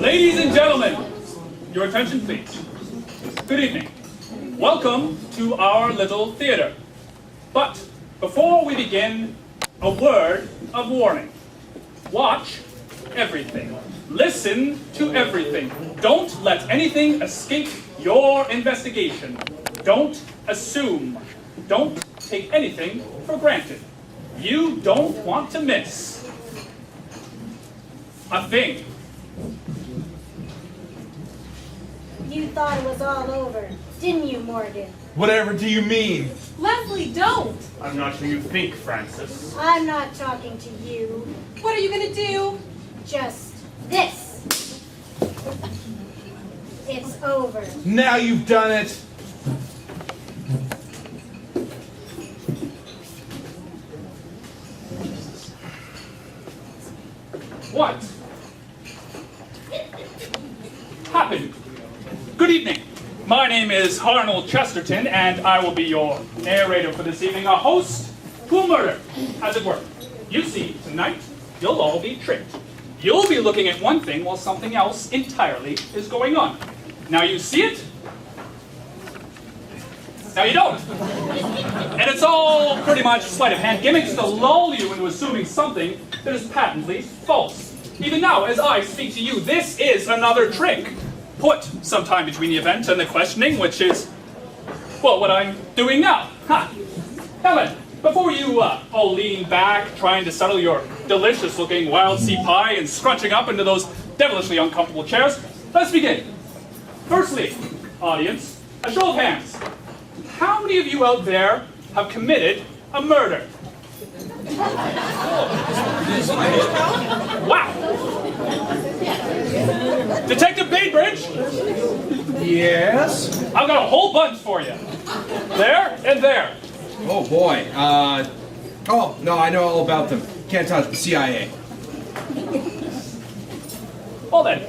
Ladies and gentlemen, your attention please. Good evening. Welcome to our little theater. But before we begin, a word of warning. Watch everything. Listen to everything. Don't let anything escape your investigation. Don't assume. Don't take anything for granted. You don't want to miss a thing. You thought it was all over, didn't you, Morgan? Whatever do you mean? Leslie, don't! I'm not who you think, Francis. I'm not talking to you. What are you gonna do? Just this. It's over. Now you've done it. What happened? Good evening. My name is Harnell Chesterton, and I will be your narrator for this evening, a host to a murder, as it were. You see, tonight, you'll all be tricked. You'll be looking at one thing while something else entirely is going on. Now you see it, now you don't. And it's all pretty much sleight of hand gimmicks to lull you into assuming something that is patently false. Even now, as I speak to you, this is another trick. Put some time between the event and the questioning, which is, well, what I'm doing now. Now then, before you all lean back, trying to settle your delicious-looking wild sea pie and scrunching up into those devilishly uncomfortable chairs, let's begin. Firstly, audience, a show of hands. How many of you out there have committed a murder? Wow! Detective Bainbridge? Yes? I've got a whole bunch for you. There and there. Oh boy. Oh, no, I know all about them. Can't touch the CIA. Well then,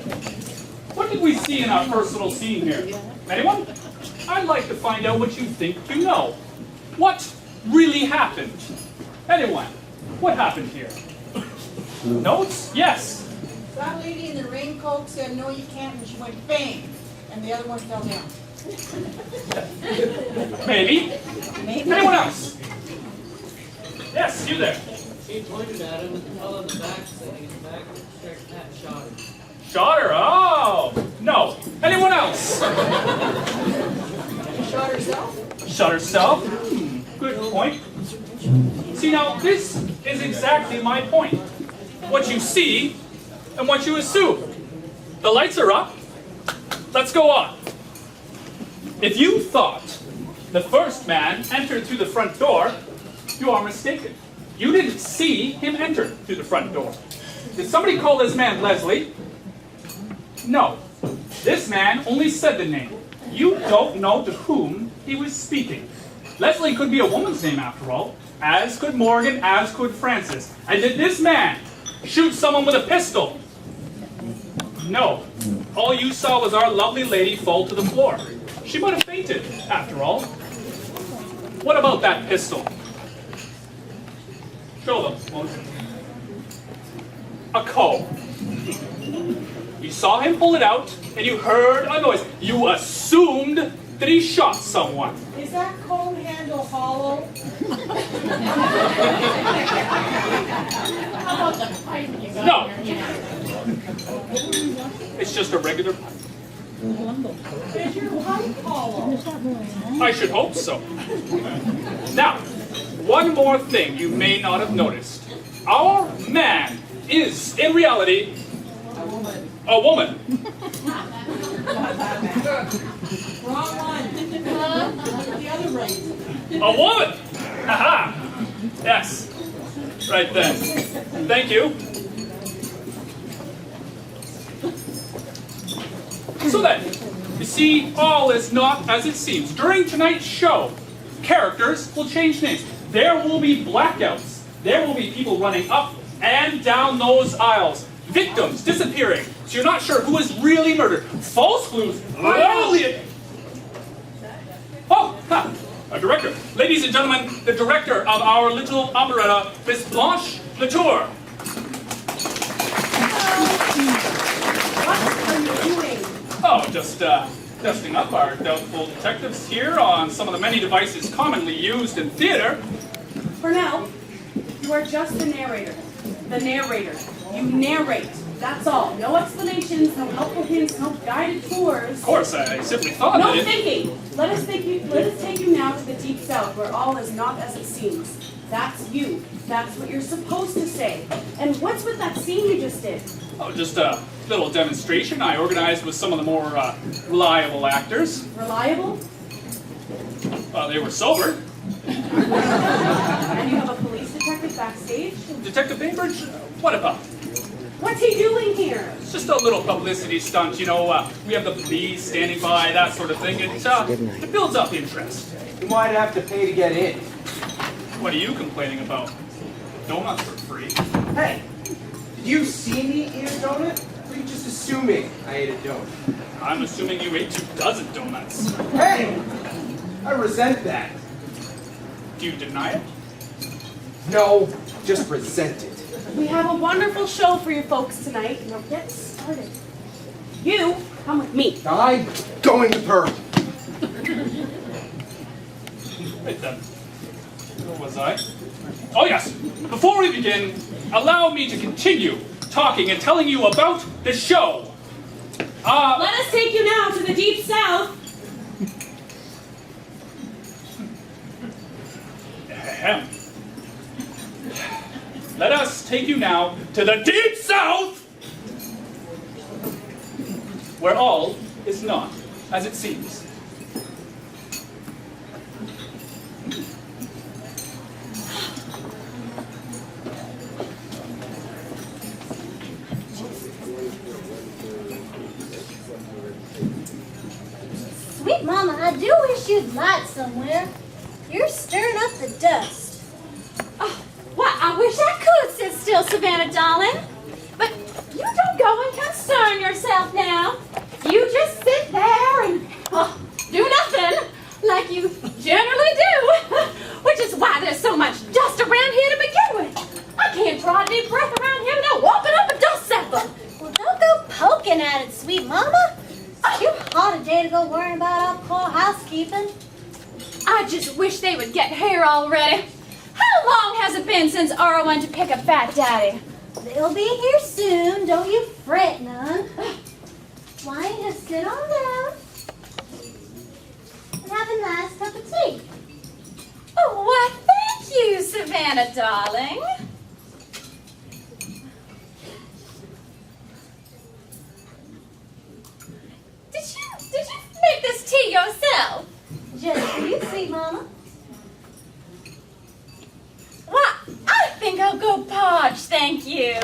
what did we see in our first little scene here? Anyone? I'd like to find out what you think you know. What really happened? Anyone? What happened here? Notes? Yes. That lady in the raincoat said, no, you can't, and she went bang, and the other one fell down. Maybe. Maybe. Anyone else? Yes, you there. She pointed at him and the fellow in the back sitting in the back of the chair and shot him. Shot her? Oh! No. Anyone else? She shot herself? Shot herself? Good point. See, now, this is exactly my point. What you see and what you assume. The lights are up. Let's go on. If you thought the first man entered through the front door, you are mistaken. You didn't see him enter through the front door. Did somebody call this man Leslie? No. This man only said the name. You don't know to whom he was speaking. Leslie could be a woman's name after all, as could Morgan, as could Francis. And did this man shoot someone with a pistol? No. All you saw was our lovely lady fall to the floor. She might have fainted, after all. What about that pistol? Show them, won't you? A comb. You saw him pull it out, and you heard a noise. You assumed that he shot someone. Is that comb handle hollow? No. It's just a regular pipe. Is your pipe hollow? I should hope so. Now, one more thing you may not have noticed. Our man is, in reality, a woman. Wrong one. The other right. A woman! Aha! Yes. Right then. Thank you. So then, you see, all is not as it seems. During tonight's show, characters will change names. There will be blackouts. There will be people running up and down those aisles. Victims disappearing. So you're not sure who is really murdered. False clues. Oh, ha, our director. Ladies and gentlemen, the director of our little operetta, Miss Blanche LaToure. What are Just dusting up our doubtful detectives here on some of the many devices commonly used in theater. For now, you are just the narrator. The narrator. You narrate. That's all. No explanations, no helpful hints, no guided tours. Of course, I simply thought No that it... thinking. Let us take you now to the deep south, where all is not as it seems. That's you. That's what you're supposed to say. And what's with that scene you just did? Oh, just a little demonstration I organized with some of the more reliable actors. Reliable? They were sober. And you have a police detective backstage? Detective Bainbridge, what about? What's he doing here? It's just a little publicity stunt, you know. We have the police standing by, that sort of thing. It builds up interest. You might have to pay to get in. What are you complaining about? Donuts for free. Hey, did you see me eat a donut? Or are you just assuming I ate a donut? I'm assuming you ate 2 dozen donuts. Hey, I resent that. Do you deny it? No, just resent it. We have a wonderful show for you folks tonight. Now get started. You come with me. I'm going with her. Right then. Where was I? Oh yes! Before we begin, allow me to continue talking and telling you about the show. Let us take you now to the deep south. Ahem. Let us take you now to the deep south, where all is not as it seems. Sweet Mama, I do wish you'd light somewhere. You're stirring up the dust. Oh, why, I wish I could sit still, Savannah, darling. But you don't go and concern yourself now. You just sit there and do nothing, like you generally do. Which is why there's so much dust around here to begin with. I can't draw a deep breath around here without walking up a dust settle. Well, don't go poking at it, Sweet Mama. It's too hot a day to go worrying about our poor housekeeping. I just wish they would get here already. How long has it been since Earl went to pick up Fat Daddy? They'll be here soon. Don't you fret none. Why don't you just sit on down and have a nice cup of tea? Oh, why, thank you, Savannah, darling. Did you make this tea yourself? Just for you, Sweet Mama. Why, I think I'll go podge, thank you.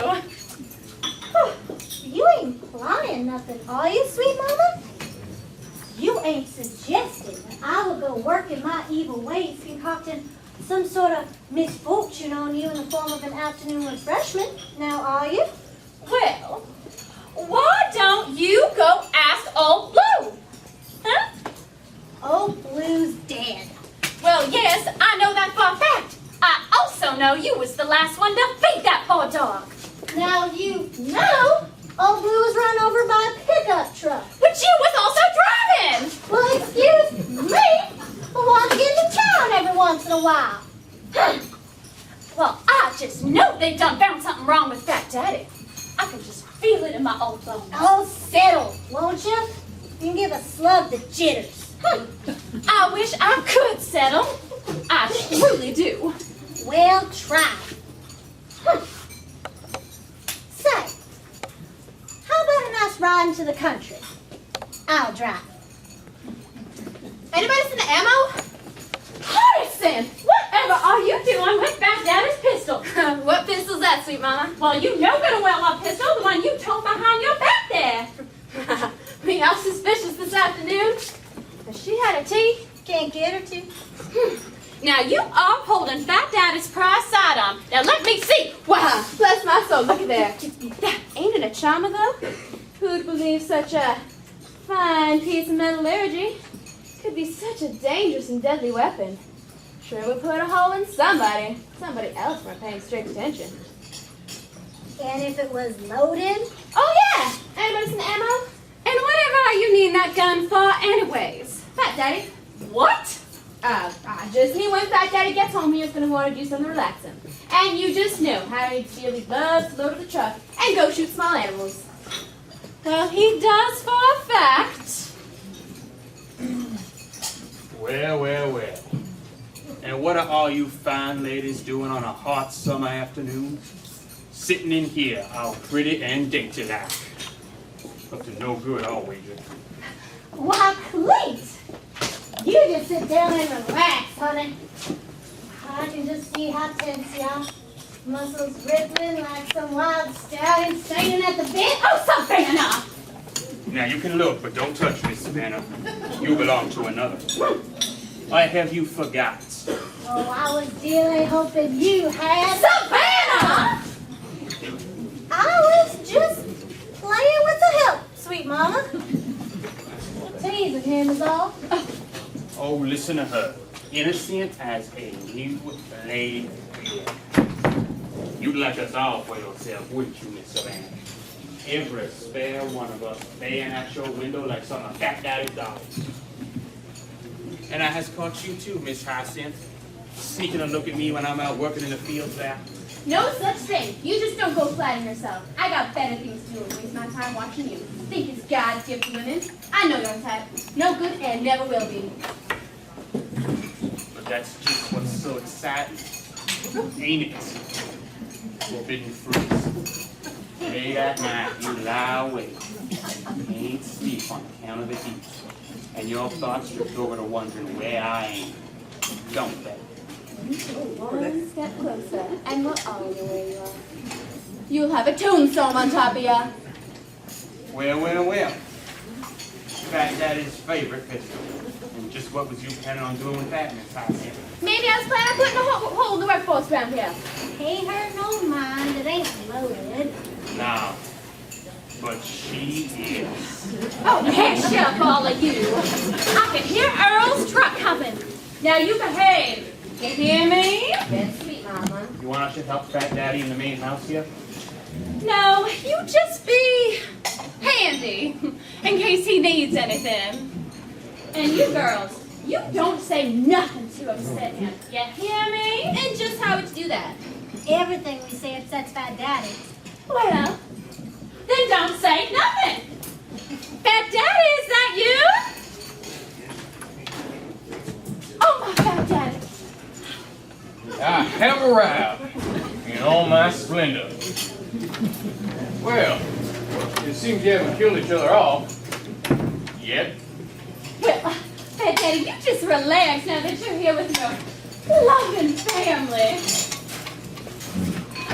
You ain't implying nothing, are you, Sweet Mama? You ain't suggesting that I will go working my evil ways, concocting some sort of misfortune on you in the form of an afternoon refreshment, now are you? Well, why don't you go ask old Blue? Huh? Old Blue's dead. Well, yes, I know that for a fact. I also know you was the last one to feed that poor dog. Now you know Old Blue was run over by a pickup truck. But you was also driving. Well, excuse me for wanting to get into town every once in a while. Well, I just know they done found something wrong with Fat Daddy. I can just feel it in my old bones. Oh, settle, won't you? You can give a slug the jitters. I wish I could settle. I truly do. Well, try. Say, how about a nice ride into the country? I'll drive. Anybody seen the ammo? Hyacinth, whatever are you doing with Fat Daddy's pistol? What pistol's that, sweet mama? Well, you know good and well what pistol, the one you told behind your back there. Me all suspicious this afternoon. Has she had a tea? Can't get her to. Now you are holding Fat Daddy's prize sidearm. Now let me see. Wow, bless my soul, look at there. Ain't it a charmer though? Who'd believe such a fine piece of metallurgy could be such a dangerous and deadly weapon? Sure would put a hole in somebody. Somebody else weren't paying strict attention. And if it was loaded? Oh yeah! Anybody seen the ammo? And whatever you need in that Anyways, Fat Daddy. What? I just knew when Fat Daddy gets home he was going to want to do something relaxing. And you just know how he dearly loves to load up the truck and go shoot small animals. Well, he does for a fact. Well, well, well. And what are all you fine ladies doing on a hot summer afternoon? Sitting in here, all pretty and dainty like. Up to no good, I'll wager. Why, Clete, you just sit down and relax, honey. I can just see how tense you are. Muscles rippling like some wild stallion straining at the bit. Oh, Savannah! Now you can look, but don't touch me, Savannah. You belong to another. Why have you forgot? Oh, I was dearly hoping you had. Savannah! I was just playing with the help, sweet mama. Teasing him is all. Oh, listen to her. Innocent as a new laid egg. You'd like us all for yourself, wouldn't you, Miss Savannah? Every spare one of us baying at your window like some of Fat Daddy's dogs. And I has caught you too, Miss Hyacinth, sneaking a look at me when I'm out working in the fields there. No such thing. You just don't go flattering yourself. I got better things to do and waste my time watching you. Think it's God's gift to women. I know your type. No good and never will be. But that's just what's so exciting, ain't it? Forbidden fruits. Late at night, you lie awake. Ain't sleep on account of the heat. And your thoughts drift over to wondering where I am. Don't they? One step closer, and we'll all know where you are. You'll have a tombstone on top of you. Well, well, well. Fat Daddy's favorite pistol. And just what was you planning on doing with that, Miss Hyacinth? Maybe I was planning on putting a hole in the workforce around here. Ain't hurt no mind, it ain't loaded. No. But she is. Oh, hush up, all of you. I can hear Earl's truck coming. Now you behave. You hear me? That's sweet, Mama. You want us to help Fat Daddy in the main house here? No, you just be handy in case he needs anything. And you girls, you don't say nothing to upset him. You hear me? And just how would you do that? Everything we say upsets Fat Daddy. Well, then don't say nothing. Fat Daddy, is that you? Oh, my Fat Daddy. I have arrived in all my splendor. Well, it seems you haven't killed each other off yet. Well, Fat Daddy, you just relax now that you're here with your loving family.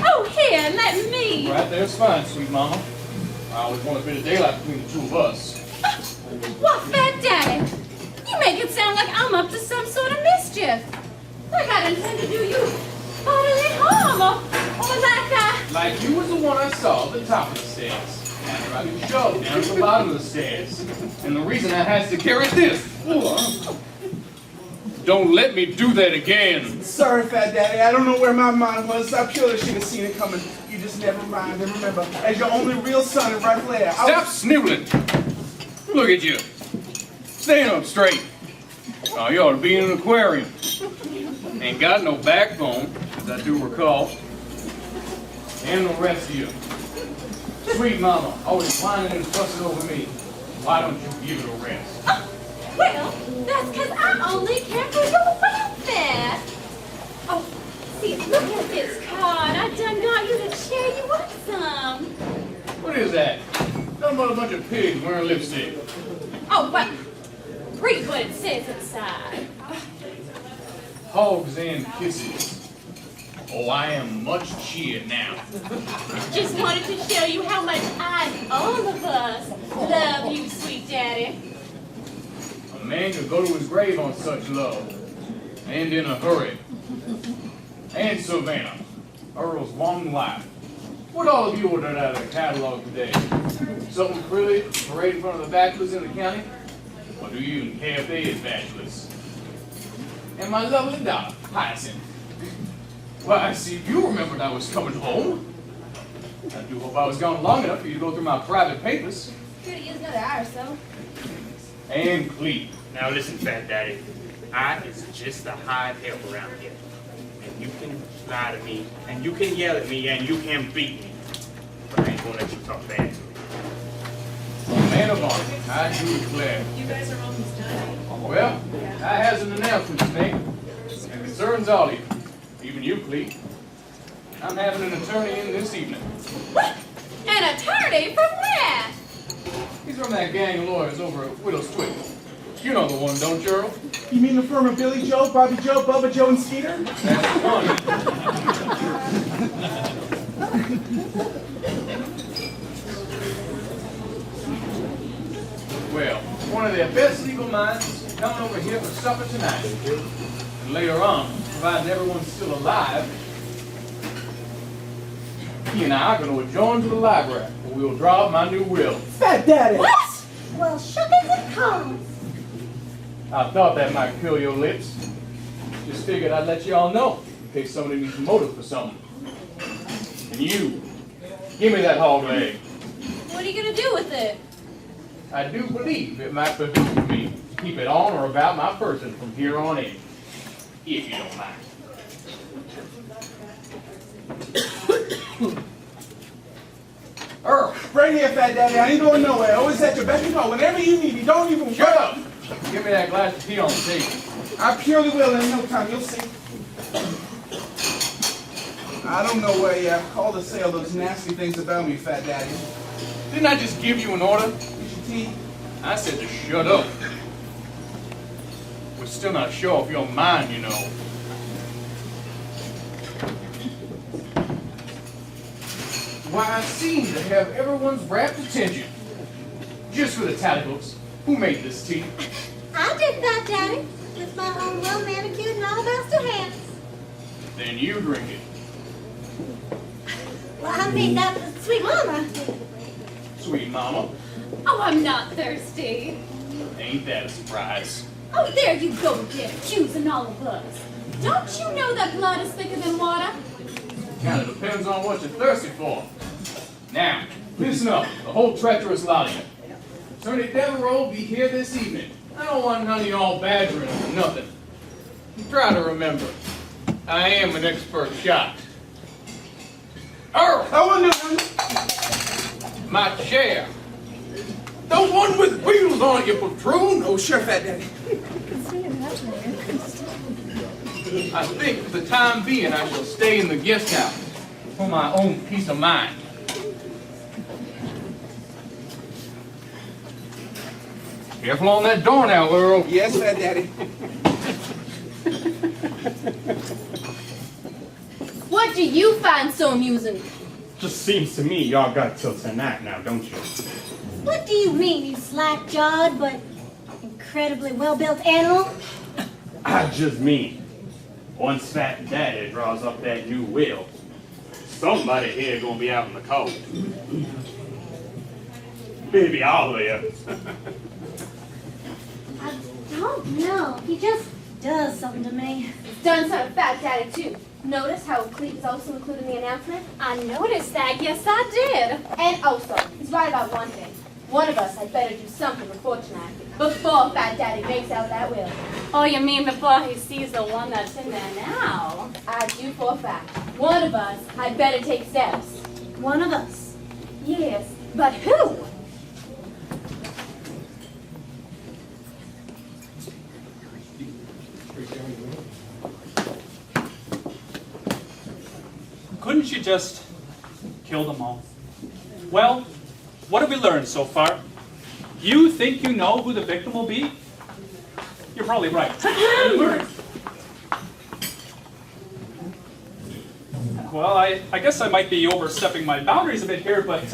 Oh, here, let me. Right there's fine, sweet mama. I always want a bit of daylight between the two of us. What, Fat Daddy? You make it sound like I'm up to some sort of mischief. Like I intend to do you bodily harm, or Like you was the one I saw at the top of the stairs. After I got shoved down to the bottom of the stairs. And the reason I has to carry this. Don't let me do that again. Sorry, Fat Daddy. I don't know where my mind was. I purely should have seen it coming. You just never mind. And remember, as your only real son and rightful heir, Stop sniveling. Look at you. Stand up straight. Oh, you ought to be in an aquarium. Ain't got no backbone, as I do recall. And the rest of you. Sweet mama, always whining and fussing over me. Why don't you give it a rest? well, that's because I only care for your welfare. Oh, see, look at this card. I done got you to cheer you up some. What is that? Nothing but a bunch of pigs wearing lipstick. Oh, but read what it says inside. Hogs and kisses. Oh, I am much cheered now. Just wanted to show you how much all of us love you, sweet daddy. A man could go to his grave on such love. And in a hurry. And Savannah, Earl's long life. What all of you ordered out of the catalog today? Something pretty to parade in front of the bachelors in the county? Or do you even care if they is bachelors? And my lovely daughter, Hyacinth. Why, I see you remembered I was coming home. I do hope I was gone long enough for you to go through my private papers. Could have used another hour or so. and Clete. Now listen, Fat Daddy. I is just a hired help around here. And you can lie to me, and you can yell at me, and you can beat me. But I ain't gonna let you talk bad to me. Man of honor, I do declare. You guys are almost done. Well, I has an announcement to make, and concerns all of you, even you, Clete. I'm having an attorney in this evening. What? An attorney from where? He's from that gang of lawyers over at Widow's Twig. You know the one, don't you, Earl? You mean the firm of Billy Joe, Bobby Joe, Bubba Joe, and Skeeter? That's the one. Well, one of their best legal minds is coming over here for supper tonight. And later on, providing everyone's still alive, he and I are going to adjourn to the library, where we will draw up my new will. Fat Daddy! What? Well, shook as it comes. I thought that might kill your lips. Just figured I'd let you all know, in case somebody needs a motive for something. And you, give me that hog leg. What are you gonna do with it? I do believe it might behoove me to keep it on or about my person from here on in, if you don't mind. Earl, right here, Fat Daddy. I ain't going nowhere. Always at your beck and call. Whenever you need me, don't even Shut up! Give me that glass of tea on the table. I purely will in no time. You'll see. I don't know why you called to say all those nasty things about me, Fat Daddy. Didn't I just give you an order? Here's your tea. I said to shut up. We're still not sure if you'll mind, you know. Why, I seem to have everyone's rapt attention. Just for the tally books, who made this tea? I did, Fat Daddy, with my own well-manicured and alabaster hands. Then you drink it. Well, I made that for Sweet Mama. Sweet mama, Oh, I'm not thirsty. ain't that a surprise? Oh, there you go again, accusing all of us. Don't you know that blood is thicker than water? Kinda depends on what you're thirsty for. Now, listen up, the whole treacherous lot of you. Attorney Devereaux will be here this evening. I don't want none of y'all badgering him for nothing. Try to remember, I am an expert shot. Earl! I want to. My chair. The one with wheels on it, you patroon! Oh, sure, Fat Daddy. I think for the time being I shall stay in the guest house for my own peace of mind. Careful on that door now, Earl. Yes, Fat Daddy. What do you find so amusing? Just seems to me y'all got till tonight now, don't you? What do you mean, you slack-jawed but incredibly well-built animal? I just mean, once Fat Daddy draws up that new will, somebody here gonna be out in the cold. Maybe all of you. I don't know. He just does something to me. It's done something to Fat Daddy too. Notice how Clete is also included in the announcement? I noticed that, yes I did. And also, he's right about one thing. One of us had better do something before tonight, before Fat Daddy makes out that will. Oh, you mean before he sees the one that's in there now? I do for a fact. One of us had better take steps. One of us. Yes, but who? Couldn't you just kill them all? Well, what have we learned so far? You think you know who the victim will be? You're probably right. Well, I guess I might be overstepping my boundaries a bit here, but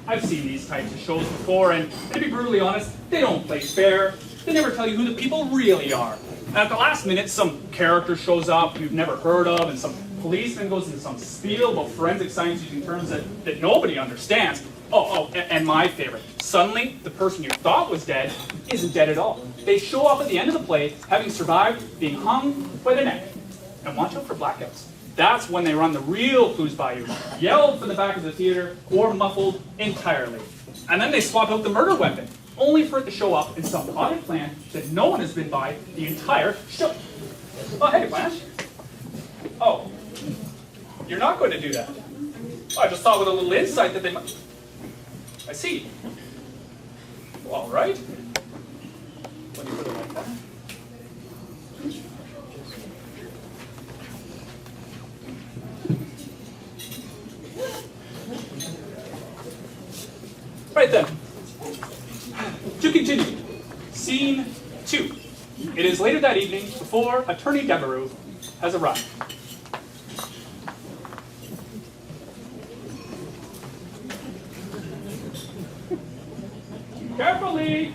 I've seen these types of shows before, and to be brutally honest, they don't play fair. They never tell you who the people really are. And at the last minute, some character shows up you've never heard of, and some policeman goes into some spiel about forensic science using terms that nobody understands. And my favorite. Suddenly, the person you thought was dead isn't dead at all. They show up at the end of the play, having survived being hung by the neck. And watch out for blackouts. That's when they run the real clues by you, yelled from the back of the theater, or muffled entirely. And then they swap out the murder weapon, only for it to show up in some potted plant that no one has been by the entire show. Oh, hey, Blanche. Oh, you're not going to do that. I just thought with a little insight that they might. I see. Well, all right. When you put it like that. Right then. To continue. Scene 2. It is later that evening before Attorney Devereux has arrived. Carefully!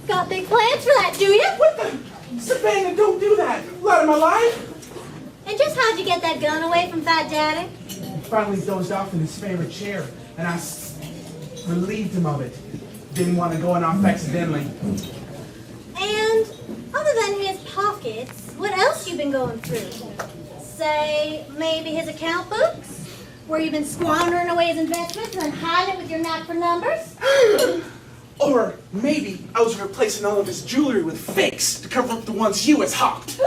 Got big plans for that, do you? What the? Savannah, don't do that. Let him alive. And just how'd you get that gun away from Fat Daddy? Finally dozed off in his favorite chair, and I relieved him of it. Didn't want to go in off accidentally. And other than his pockets, what else you been going through? Say, maybe his account books? Where you've been squandering away his investments and then hiding it with your knack for numbers? Or maybe I was replacing all of his jewelry with fakes to cover up the ones you has hopped.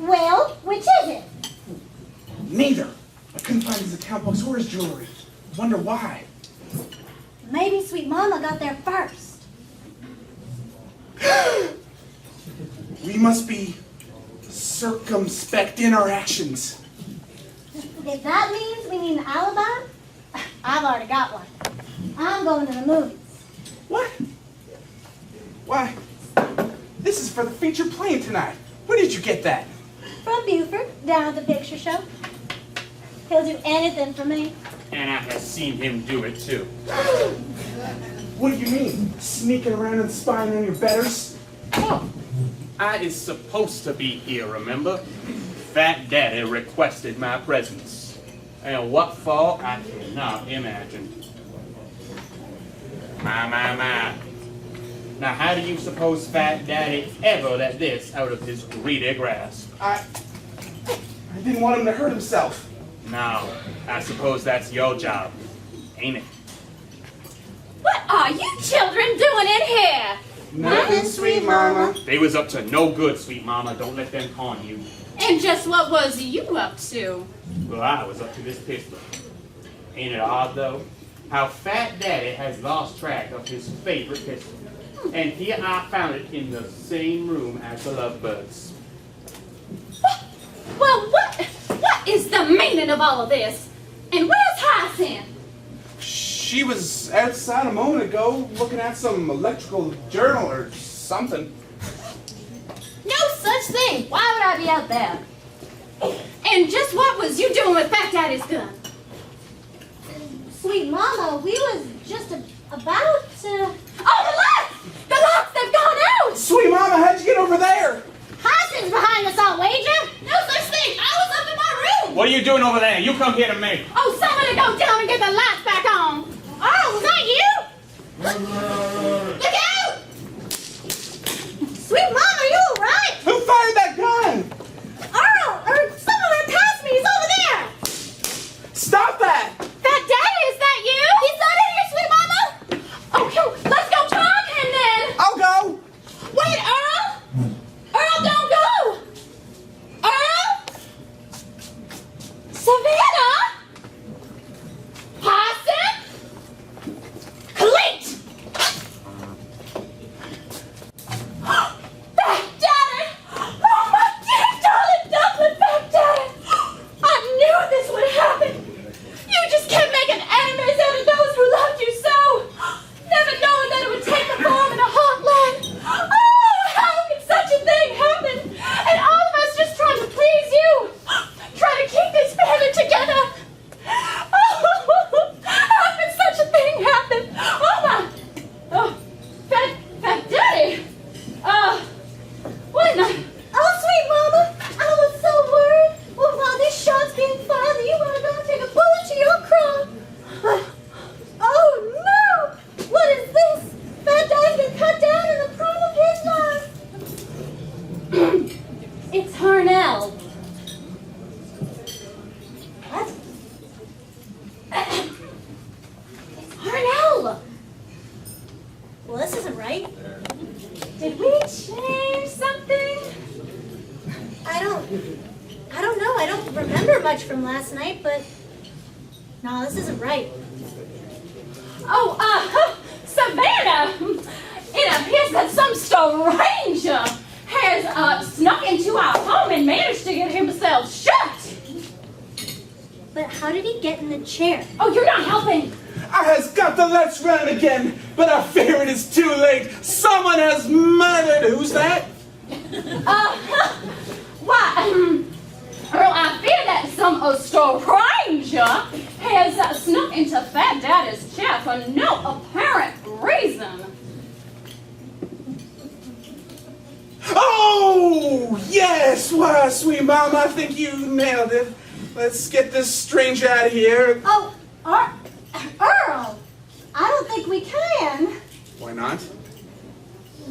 Well, which is it? Neither. I couldn't find his account books or his jewelry. Wonder why. Maybe Sweet Mama got there first. We must be circumspect in our actions. If that means we need an alibi, I've already got one. I'm going to the movies. What? Why? This is for the feature playing tonight. Where did you get that? From Buford, down at the picture show. He'll do anything for me. And I have seen him do it too. What do you mean? Sneaking around and spying on your betters? Oh, I is supposed to be here, remember? Fat Daddy requested my presence. And what for, I cannot imagine. My. Now, how do you suppose Fat Daddy ever let this out of his greedy grasp? I didn't want him to hurt himself. Now, I suppose that's your job, ain't it? What are you children doing in here? Nothing, sweet mama. They was up to no good, sweet mama. Don't let them con you. And just what was you up to? Well, I was up to this pistol. Ain't it odd, though? How Fat Daddy has lost track of his favorite pistol. And here I found it in the same room as the lovebirds. Well, what is the meaning of all of this? And where's Hyacinth? She was outside a moment ago looking at some electrical journal or something. No such thing. Why would I be out there? And just what was you doing with Fat Daddy's gun? Sweet Mama, we was just about to... Oh, the lights! The lights, they've gone out! Sweet mama, how'd you get over there? Hyacinth's behind us, I'll wager. No such thing! I was up in my room! What are you doing over there? You come here to me. Oh, somebody go down and get the lights back on! Oh, was that you? Look out! Sweet Mama, are you alright? Who fired that gun? Earl, or somewhere past me, he's over there. Stop that! Fat Daddy, is that you? He's not in here, Sweet Mama. Okay, let's go find him then! I'll go! Wait, Earl! Earl, don't go! Earl! Savannah! Hyacinth! this isn't right. Did we change something? I don't know. I don't remember much from last night, but no, this isn't right. Oh, Savannah! It appears that some stranger has snuck into our home and managed to get himself shut. But how did he get in the chair? Oh, you're not helping. I has got the let's run again, but I fear it is too late. Someone has murdered. Who's that? Why, Earl, I fear that some stranger has snuck into Fat Daddy's chair for no apparent reason. Oh, yes. Why, sweet mama, I think you nailed it. Let's get this stranger out of here. Oh, Earl, I don't think we can. Why not?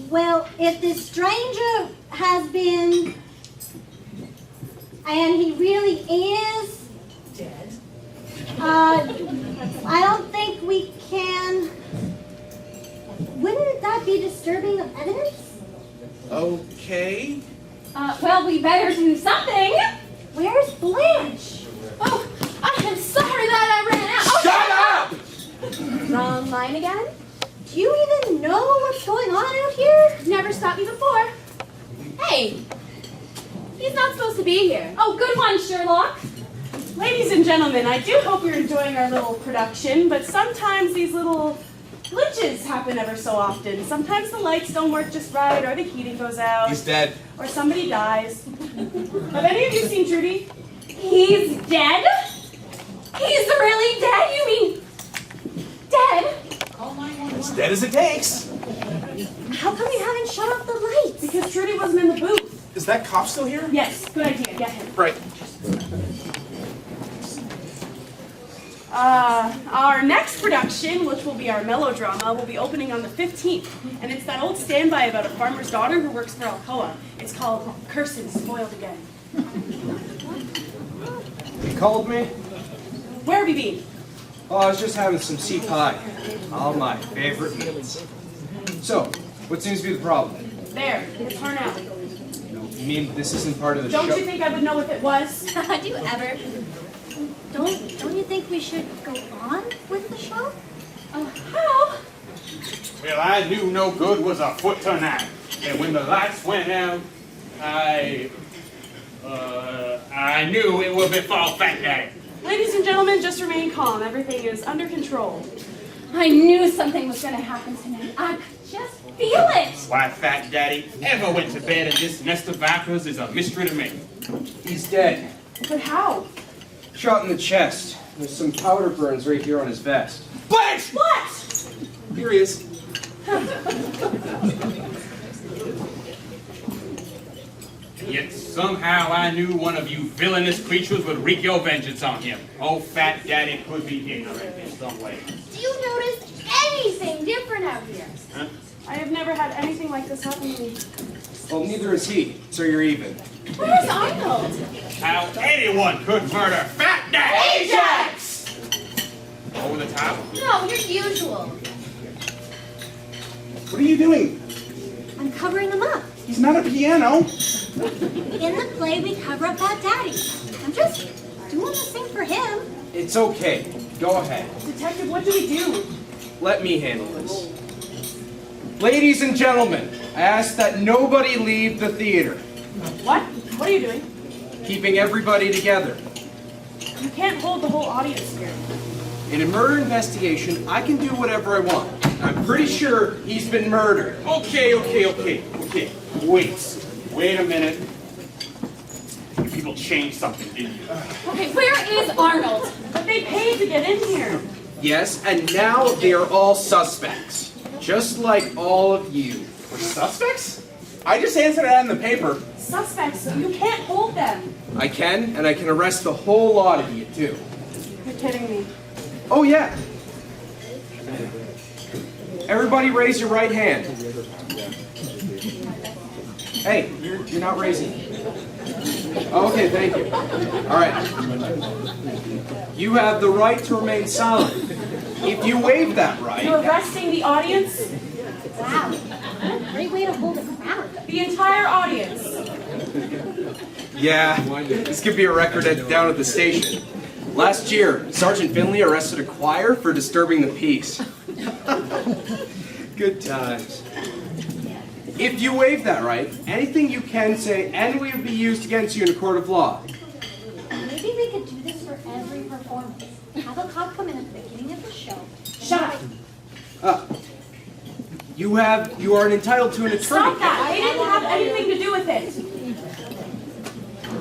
Well, if this stranger has been, and he really is Dead. I don't think we can. Wouldn't that be disturbing of evidence? Okay. Well, we better do something. Where's Blanche? Oh, I am sorry that I ran out. Oh, Shut up! wrong line again? Do you even know what's going on out here? Never stopped me before. Hey, he's not supposed to be here. Oh, good one, Sherlock. Ladies and gentlemen, I do hope you're enjoying our little production, but sometimes these little glitches happen ever so often. Sometimes the lights don't work just right, or the heating goes out, He's dead. or somebody dies. Have any of you seen Trudy? He's dead? He's really dead? You mean dead? As dead as it takes. How come you haven't shut off the lights? Because Trudy wasn't in the booth. Is that cop still here? Yes, good idea, get him. Right. Our next production, which will be our melodrama, will be opening on the 15th. And it's that old standby about a farmer's daughter who works for Alcoa. It's called Curses Spoiled Again. You called me? Where have you been? Oh, I was just having some sea pie. All my favorite meats. So, what seems to be the problem? There, it's Harnell. You mean this isn't part of the Don't show? you think I would know if it was? Do you ever? Don't you think we should go on with the show? How? Well, I knew no good was afoot tonight. And when the lights went out, I knew it would befall Fat Daddy. Ladies and gentlemen, just remain calm. Everything is under control. I knew something was going to happen tonight. I could just feel it. Why Fat Daddy ever went to bed in this nest of vipers is a mystery to me. He's dead. But how? Shot in the chest. There's some powder burns right here on his vest. Blanche! What? Here he is. And yet somehow I knew one of you villainous creatures would wreak your vengeance on him. Oh, Fat Daddy could be ignorant in some way. Do you notice anything different out here? Huh? I have never had anything like this happen to me. Well, neither is he, so you're even. Where's Arnold? How anyone could murder Fat Daddy! Ajax! Over the top? No, your usual. What are you doing? I'm covering him up. He's not a piano. In the play, we cover up Bad Daddy. I'm just doing the same for him. It's okay. Go ahead. Detective, what do we do? Let me handle this. Ladies and gentlemen, I ask that nobody leave the theater. What? What are you doing? Keeping everybody together. You can't hold the whole audience here. In a murder investigation, I can do whatever I want. I'm pretty sure he's been murdered. Okay. Wait a minute. You people changed something, didn't you? Okay, where is Arnold? But they paid to get in here. Yes, and now they are all suspects. Just like all of you. We're suspects? I just answered that in the paper. Suspects, you can't hold them. I can, and I can arrest the whole lot of you, too. You're kidding me. Oh, yeah. Everybody raise your right hand. Hey, you're not raising it. Okay, thank you. All right. You have the right to remain silent. If you waive that right... You're arresting the audience? Wow, what a great way to hold a crowd. The entire audience. Yeah, this could be a record down at the station. Last year, Sergeant Finley arrested a choir for disturbing the peace. Good times. If you waive that right, anything you can say and will be used against you in a court of law. Maybe we could do this for every performance. Have a cop come in at the beginning of the show. Shut up. You are entitled to an attorney. Stop that. They didn't have anything to do with it.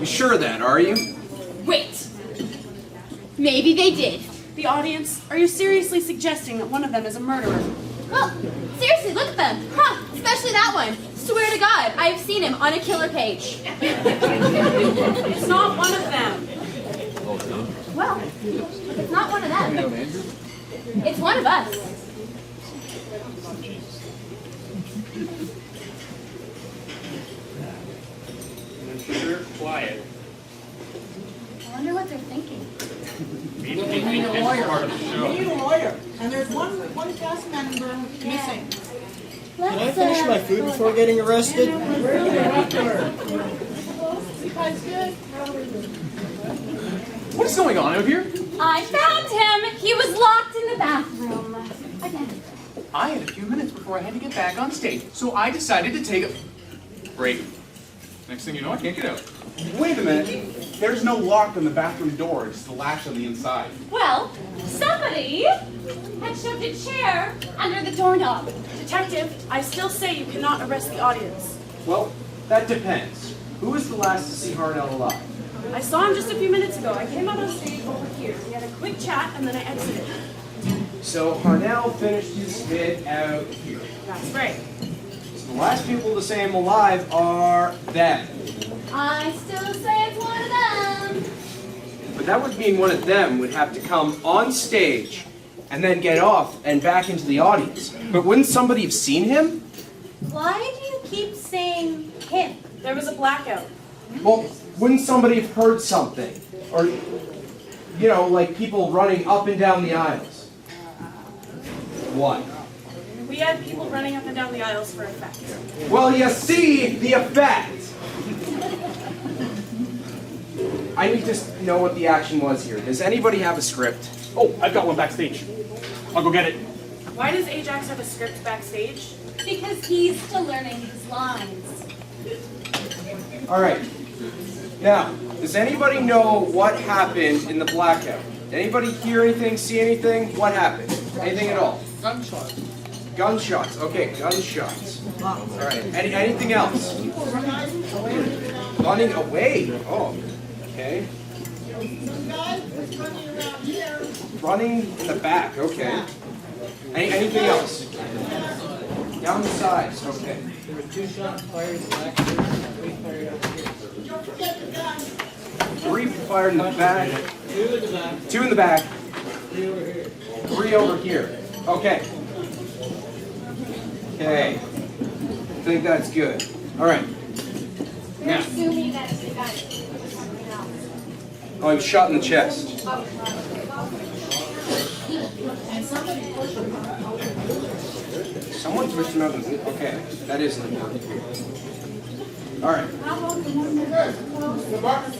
You sure of that, are you? Wait. Maybe they did. The audience, are you seriously suggesting that one of them is a murderer? Well, seriously, look at them. Huh, especially that one. Swear to God, I've seen him on a killer page. It's not one of them. Well, if it's not one of them, it's one of us. Sure, quiet. I wonder what they're thinking. We need a lawyer. Part of the show. We need a lawyer, and there's one cast member missing. Let's, Can I finish my food before getting arrested? You guys good? What is going on out here? I found him. He was locked in the bathroom. Again. I had a few minutes before I had to get back on stage, so I decided to take a break. Next thing you know, I can't get out. Wait a minute. There's no lock on the bathroom door. It's the latch on the inside. Well, somebody had shoved a chair under the doorknob. Detective, I still say you cannot arrest the audience. Well, that depends. Who was the last to see Harnell alive? I saw him just a few minutes ago. I came out on stage over here. We had a quick chat and then I exited. So Harnell finished his bit out here. That's right. So the last people to say him alive are them. I still say it's one of them. But that would mean one of them would have to come on stage and then get off and back into the audience. But wouldn't somebody have seen him? Why do you keep saying him? There was a blackout. Well, wouldn't somebody have heard something? Or, you know, like people running up and down the aisles. What? We had people running up and down the aisles for effect. Well, you see the effect. I need to know what the action was here. Does anybody have a script? Oh, I've got one backstage. I'll go get it. Why does Ajax have a script backstage? Because he's still learning his lines. All right. Now, does anybody know what happened in the blackout? Did anybody hear anything, see anything? What happened? Anything at all? Gunshots. Gunshots. Okay, gunshots. All right. Anything else? Running away. Oh, okay. Running in the back. Okay. Anything else? Down the sides. Okay. There were 2 shots fired in the back, 3 fired out here. 3 fired in the back. 2 in the back, 2 in the back. 3 over here. 3 over here. Okay. Okay. I think that's good. All right. We're Now, assuming that's the guy with something else. I'm shot in the chest. Someone pushed him out of the... Okay, that is an important. All right.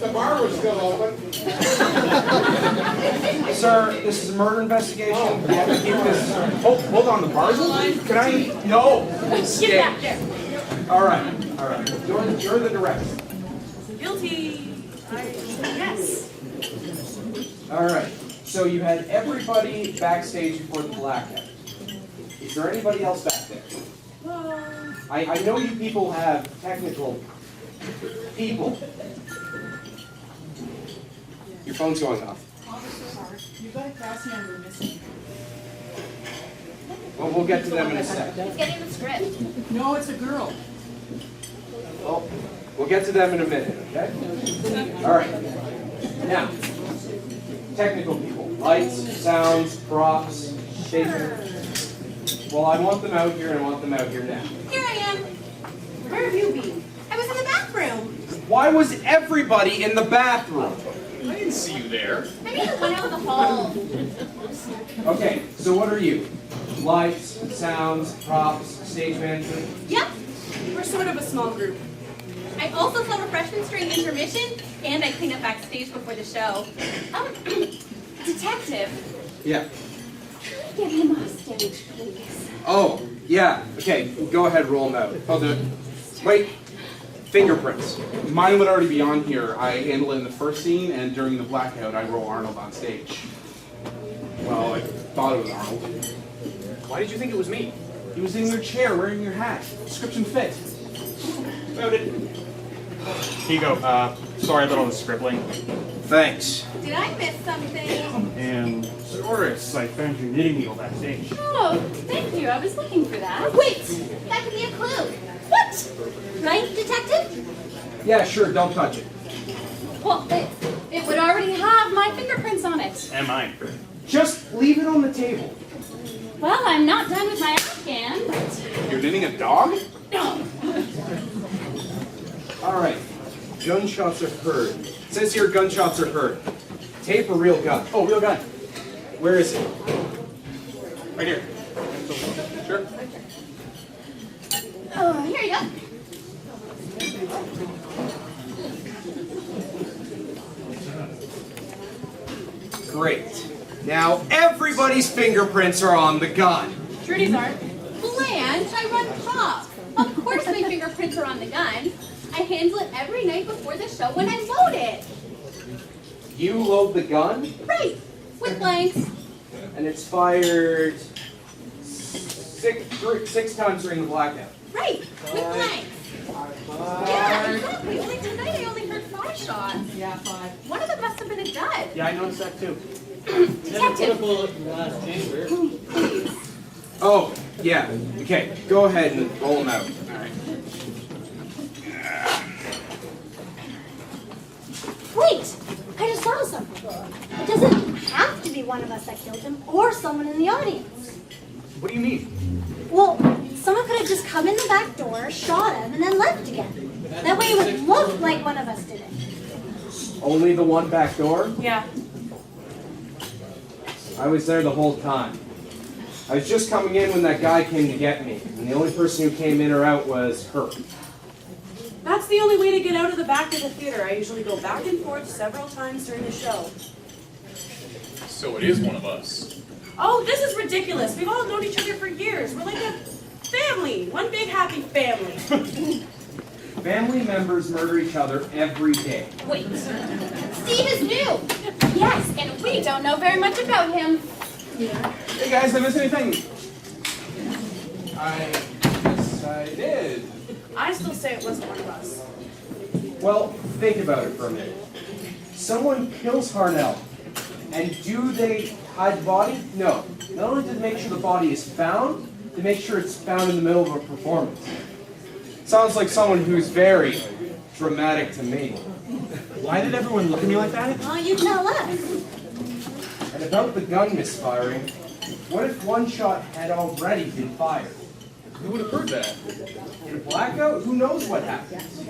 The bar was still open. Sir, this is a murder investigation. We have to keep this... Hold on, the bar's open? Can I? No. Get back there. All right. All right. You're the director. Guilty. Yes. All right. So you had everybody backstage before the blackout. Is there anybody else back there? I know you people have technical people. Your phone's going off. You got a cast member missing. Well, we'll get to them in a sec. He's getting the script. No, it's a girl. Well, we'll get to them in a minute, okay? All right. Now, technical people. Lights, sounds, props, shakers. Well, I want them out here and I want them out here now. Here I am. Where have you been? I was in the bathroom. Why was everybody in the bathroom? I didn't see you there. I mean, I went out in the hall. Okay, so what are you? Lights, sounds, props, stage management. Yep, we're sort of a small group. I also sell refreshments during intermission, and I clean up backstage before the show. Detective, Yeah. give him a stage, please. Oh, yeah. Okay, go ahead, roll them out. I'll do it. Wait. Fingerprints. Mine would already be on here. I handle it in the first scene, and during the blackout, I roll Arnold on stage. Well, I thought it was Arnold. Why did you think it was me? He was in your chair wearing your hat. Description fit. Noted. Here you go. Sorry about all the scribbling. Thanks. Did I miss something? And Doris, I found your knitting needle backstage. Oh, thank you. I was looking for that. Wait, that could be a clue. What? Right, detective? Yeah, sure, don't touch it. Well, it would already have my fingerprints on it. And mine. Just leave it on the table. Well, I'm not done with my Afghan, but... You're knitting a dog? No. All right. Gunshots are heard. It says here gunshots are heard. Tape or real gun? Oh, real gun. Where is it? Right here. Sure. Oh, here you go. Great. Now everybody's fingerprints are on the gun. Trudy's aren't. Blanche, I run pop. Of course my fingerprints are on the gun. I handle it every night before the show when I load it. You load the gun, Right, with blanks. and it's fired six times during the blackout. Right, with blanks. Yeah, exactly. Only tonight I only heard 5 shots. Yeah, 5. One of them must have been a dud. Yeah, I noticed that too. Never put a Detective, bullet in the last chamber. please. Oh, yeah. Okay, go ahead and roll them out. All right. Wait! I just thought of something. It doesn't have to be one of us that killed him or someone in the audience. What do you mean? Well, someone could have just come in the back door, shot him, and then left again. That way it would look like one of us did it. Only the one back door? Yeah. I was there the whole time. I was just coming in when that guy came to get me, and the only person who came in or out was her. That's the only way to get out of the back of the theater. I usually go back and forth several times during the show. So it is one of us. Oh, this is ridiculous. We've all known each other for years. We're like a family. One big happy family. Family members murder each other every day. Wait, Steve is new. Yes, and we don't know very much about him. Hey guys, did I miss anything? Yes, I did. I still say it wasn't one of us. Well, think about it for a minute. Someone kills Harnell, and do they hide the body? No. Not only to make sure the body is found, to make sure it's found in the middle of a performance. Sounds like someone who's very dramatic to me. Why did everyone look at me like that? Oh, you tell us. And about the gun misfiring, what if one shot had already been fired? Who would have heard that? In a blackout, who knows what happens?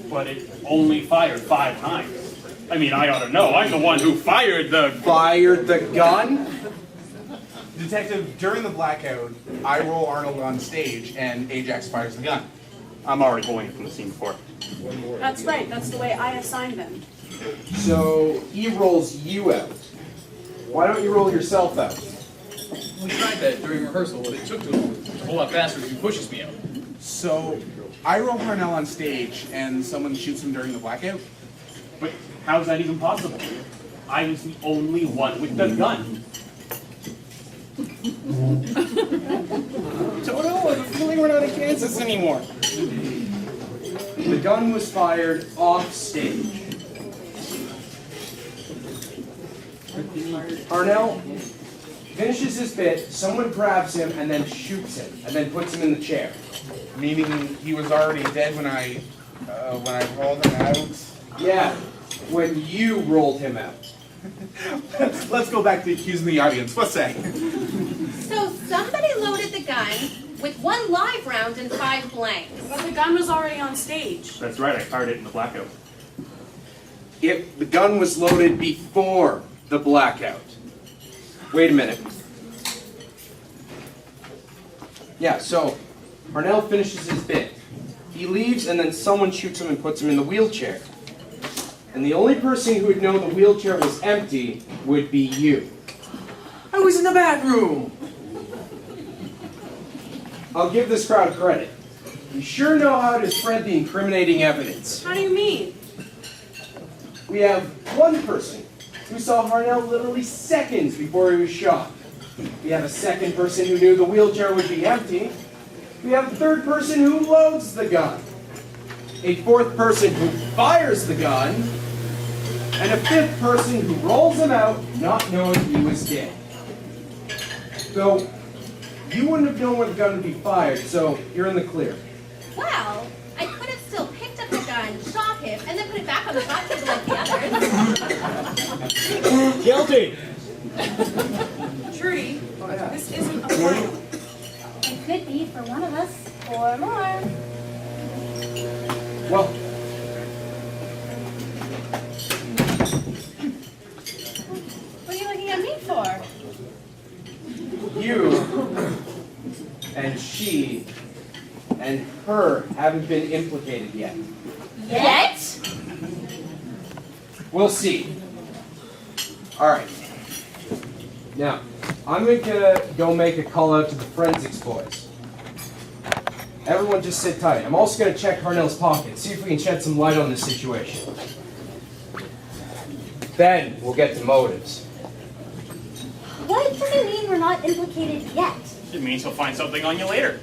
But it only fired 5 times. I mean, I ought to know. I'm the one who fired the... Fired the gun? Detective, during the blackout, I roll Arnold on stage and Ajax fires the gun. I'm already pulling it from the scene before. That's right. That's the way I assigned them. So he rolls you out. Why don't you roll yourself out? We tried that during rehearsal, but it took too long. It's a whole lot faster if he pushes me out. So, I roll Harnell on stage and someone shoots him during the blackout? But how's that even possible? I was the only one with the gun. Toto, I have a feeling we're not in Kansas anymore. The gun was fired off stage. Harnell finishes his bit, someone grabs him and then shoots him, and then puts him in the chair. Meaning he was already dead when I rolled him out? Yeah, when you rolled him out. Let's go back to accusing the audience. What's that? So somebody loaded the gun with 1 live round and 5 blanks. But the gun was already on stage. That's right, I fired it in the blackout. If the gun was loaded before the blackout. Wait a minute. Yeah, so Harnell finishes his bit. He leaves and then someone shoots him and puts him in the wheelchair. And the only person who would know the wheelchair was empty would be you. I was in the bathroom. I'll give this crowd credit. You sure know how to spread the incriminating evidence. How do you mean? We have one person who saw Harnell literally seconds before he was shot. We have a second person who knew the wheelchair would be empty. We have a third person who loads the gun. A fourth person who fires the gun. And a fifth person who rolls him out not knowing he was dead. So, you wouldn't have known where the gun would be fired, so you're in the clear. Well, I could have still picked up the gun, shot him, and then put it back on the shot table like the others. Guilty. Trudy, this isn't a final. It could be for one of us, or more. Well, What are you looking at me for? you and she and her haven't been implicated yet. Yet? We'll see. Alright. Now, I'm gonna go make a call out to the forensics boys. Everyone just sit tight. I'm also gonna check Harnell's pockets, see if we can shed some light on this situation. Then we'll get to motives. What do you mean we're not implicated yet? It means he'll find something on you later.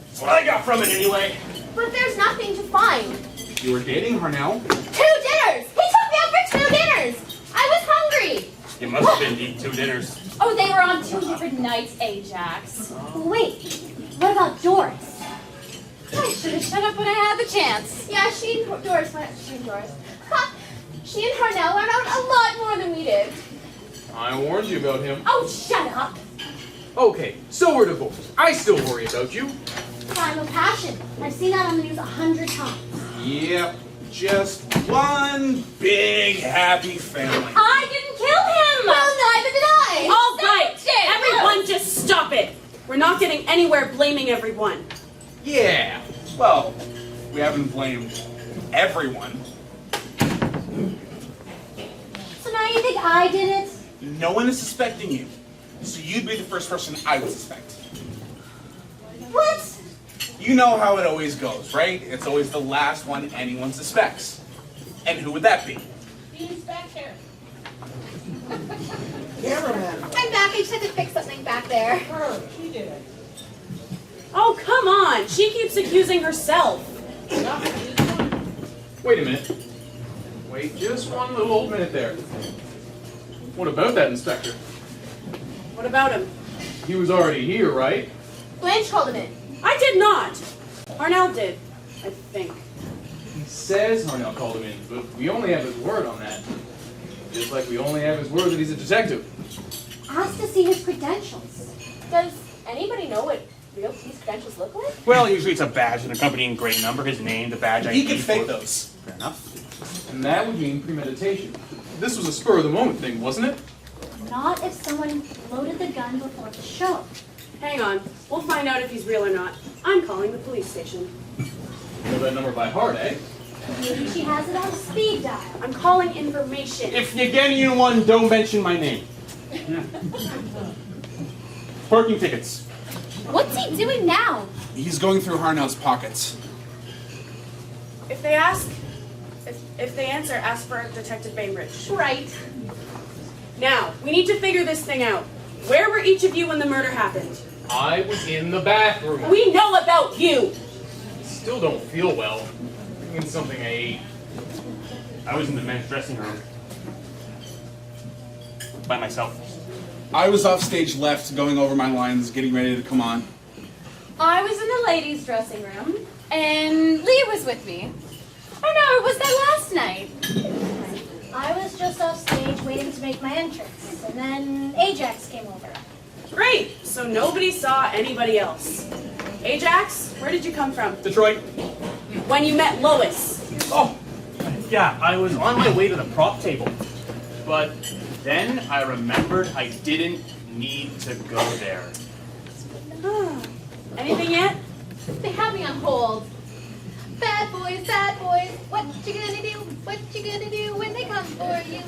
That's what I got from it anyway. But there's nothing to find. You were dating Harnell? 2 dinners! He took me out for 2 dinners! I was hungry! You must have been eating 2 dinners. Oh, they were on 2 different nights, Ajax. Wait, what about Doris? I should have shut up when I had the chance. Yeah, she and Doris went. She and Doris. Ha! She and Harnell went out a lot more than we did. I warned you about him. Oh, shut up! Okay, so we're divorced. I still worry about you. Crime of passion. I've seen that on the news 100 times. Yep. Just one big happy family. I didn't kill him! Well, neither did I! All right, did. everyone just stop it. We're not getting anywhere blaming everyone. Yeah. Well, we haven't blamed everyone. So now you think I did it? No one is suspecting you. So you'd be the first person I would suspect. What? You know how it always goes, right? It's always the last one anyone suspects. And who would that be? The inspector. Cameraman. I'm back. I just had to fix something back there. Her, she did it. Oh, come on. She keeps accusing herself. Wait a minute. Wait just one little old minute there. What about that inspector? What about him? He was already here, right? Blanche called him in. I did not. Harnell did, I think. He says Harnell called him in, but we only have his word on that. Just like we only have his word that he's a detective. Ask to see his credentials. Does anybody know what real police credentials look like? Well, usually it's a badge, an accompanying grade number, his name, the badge ID. He can fake those. Fair enough. And that would mean premeditation. This was a spur-of-the-moment thing, wasn't it? Not if someone loaded the gun before the show. Hang on. We'll find out if he's real or not. I'm calling the police station. Know that number by heart, eh? Maybe she has it on speed dial. I'm calling information. If you get anyone, don't mention my name. Parking tickets. What's he doing now? He's going through Harnell's pockets. If they ask, if they answer, ask for Detective Bainbridge. Right. Now, we need to figure this thing out. Where were each of you when the murder happened? I was in the bathroom. We know about you! Still don't feel well. Bringing something I ate. I was in the men's dressing room. By myself. I was off stage left, going over my lines, getting ready to come on. I was in the ladies' dressing room, and Leah was with me. Oh no, it was that last night. I was just off stage waiting to make my entrance, and then Ajax came over. Great! So nobody saw anybody else. Ajax, where did you come from? Detroit. When you met Lois. Oh, yeah, I was on my way to the prop table. But then I remembered I didn't need to go there. Anything yet? They have me on hold. Bad boys, what you gonna do? What you gonna do when they come for you?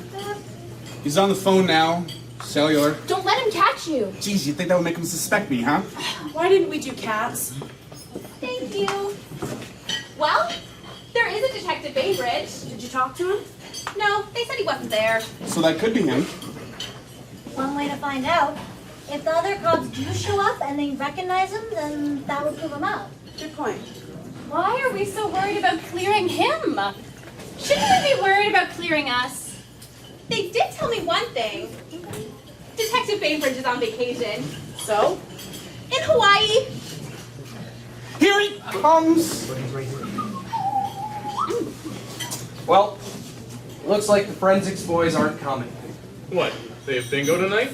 He's on the phone now. Cellular. Don't let him catch you. Geez, you think that would make him suspect me, huh? Why didn't we do cats? Thank you. Well, there is a Detective Bainbridge. Did you talk to him? No, they said he wasn't there. So that could be him. One way to find out. If the other cops do show up and they recognize him, then that would prove him out. Good point. Why are we so worried about clearing him? Shouldn't we be worried about clearing us? They did tell me one thing. Detective Bainbridge is on vacation. So? In Hawaii. Here he comes. Well, looks like the forensics boys aren't coming. What? They have bingo tonight?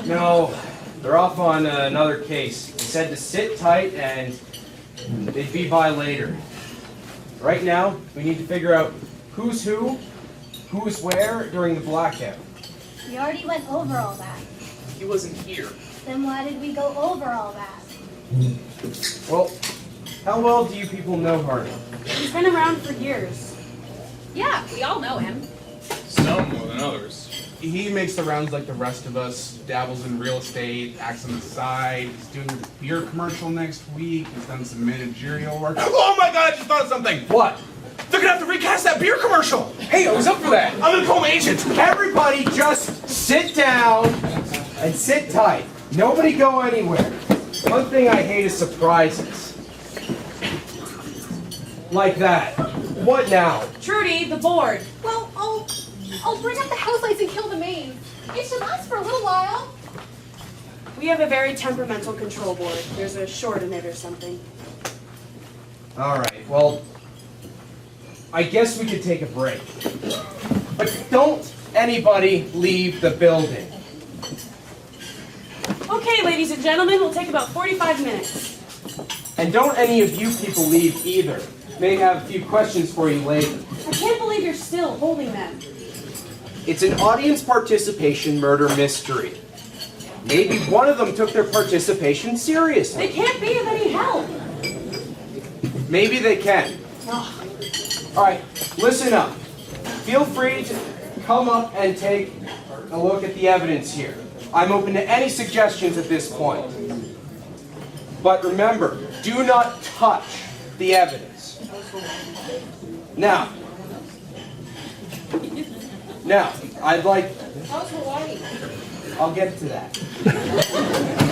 No, they're off on another case. They said to sit tight and they'd be by later. Right now, we need to figure out who's who's where during the blackout. We already went over all that. He wasn't here. Then why did we go over all that? Well, how well do you people know Harnell? He's been around for years. Yeah, we all know him. Some more than others. He makes the rounds like the rest of us, dabbles in real estate, acts on the side. He's doing a beer commercial next week. He's done some managerial work. Oh my God, I just thought of something. What? They're gonna have to recast that beer commercial. Hey, I was up for that. I'm the home agent. Everybody just sit down and sit tight. Nobody go anywhere. One thing I hate is surprises. Like that. What now? Trudy, the board. Well, I'll bring up the house lights and kill the mains. It should last for a little while. We have a very temperamental control board. There's a short in it or something. All right, well, I guess we could take a break. But don't anybody leave the building. Okay, ladies and gentlemen, we'll take about 45 minutes. And don't any of you people leave either. May have a few questions for you later. I can't believe you're still holding them. It's an audience participation murder mystery. Maybe one of them took their participation seriously. They can't be of any help. Maybe they can. All right, listen up. Feel free to come up and take a look at the evidence here. I'm open to any suggestions at this point. But remember, do not touch the evidence. Now, I'd like... How's Hawaii? I'll get to that.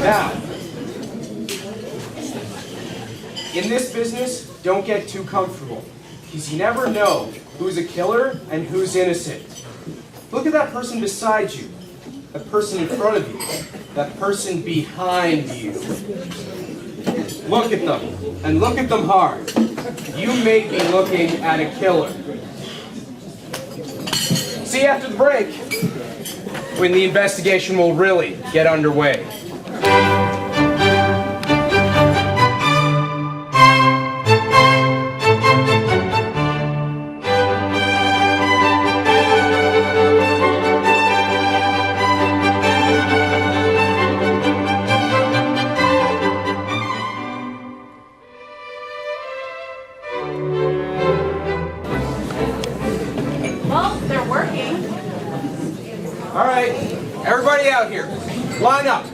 Now, in this business, don't get too comfortable, because you never know who's a killer and who's innocent. Look at that person beside you, that person in front of you, that person behind you. Look at them, and look at them hard. You may be looking at a killer. See you after the break, when the investigation will really get underway. Out here. Line up.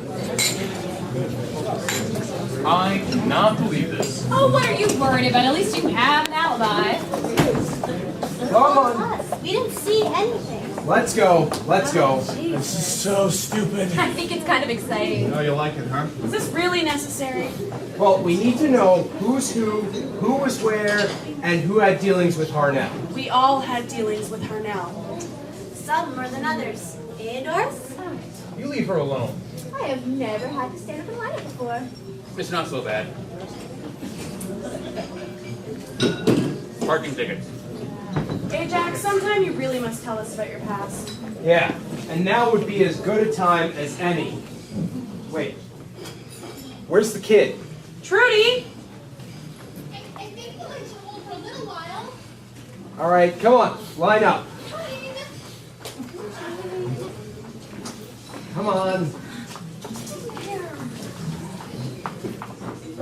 I cannot believe this. Oh, what are you worried about? At least you have an alibi. Come on. We didn't see anything. Let's go. Let's go. This is so stupid. I think it's kind of exciting. Oh, you like it, huh? Is this really necessary? Well, we need to know who's who was where, and who had dealings with Harnell. We all had dealings with Harnell. Some more than others. Doris? You leave her alone. I have never had to stand up in line before. It's not so bad. Parking tickets. Ajax, sometime you really must tell us about your past. Yeah, and now would be as good a time as any. Wait, where's the kid? Trudy! I think we'll let you hold for a little while. All right, come on, line up. Come on.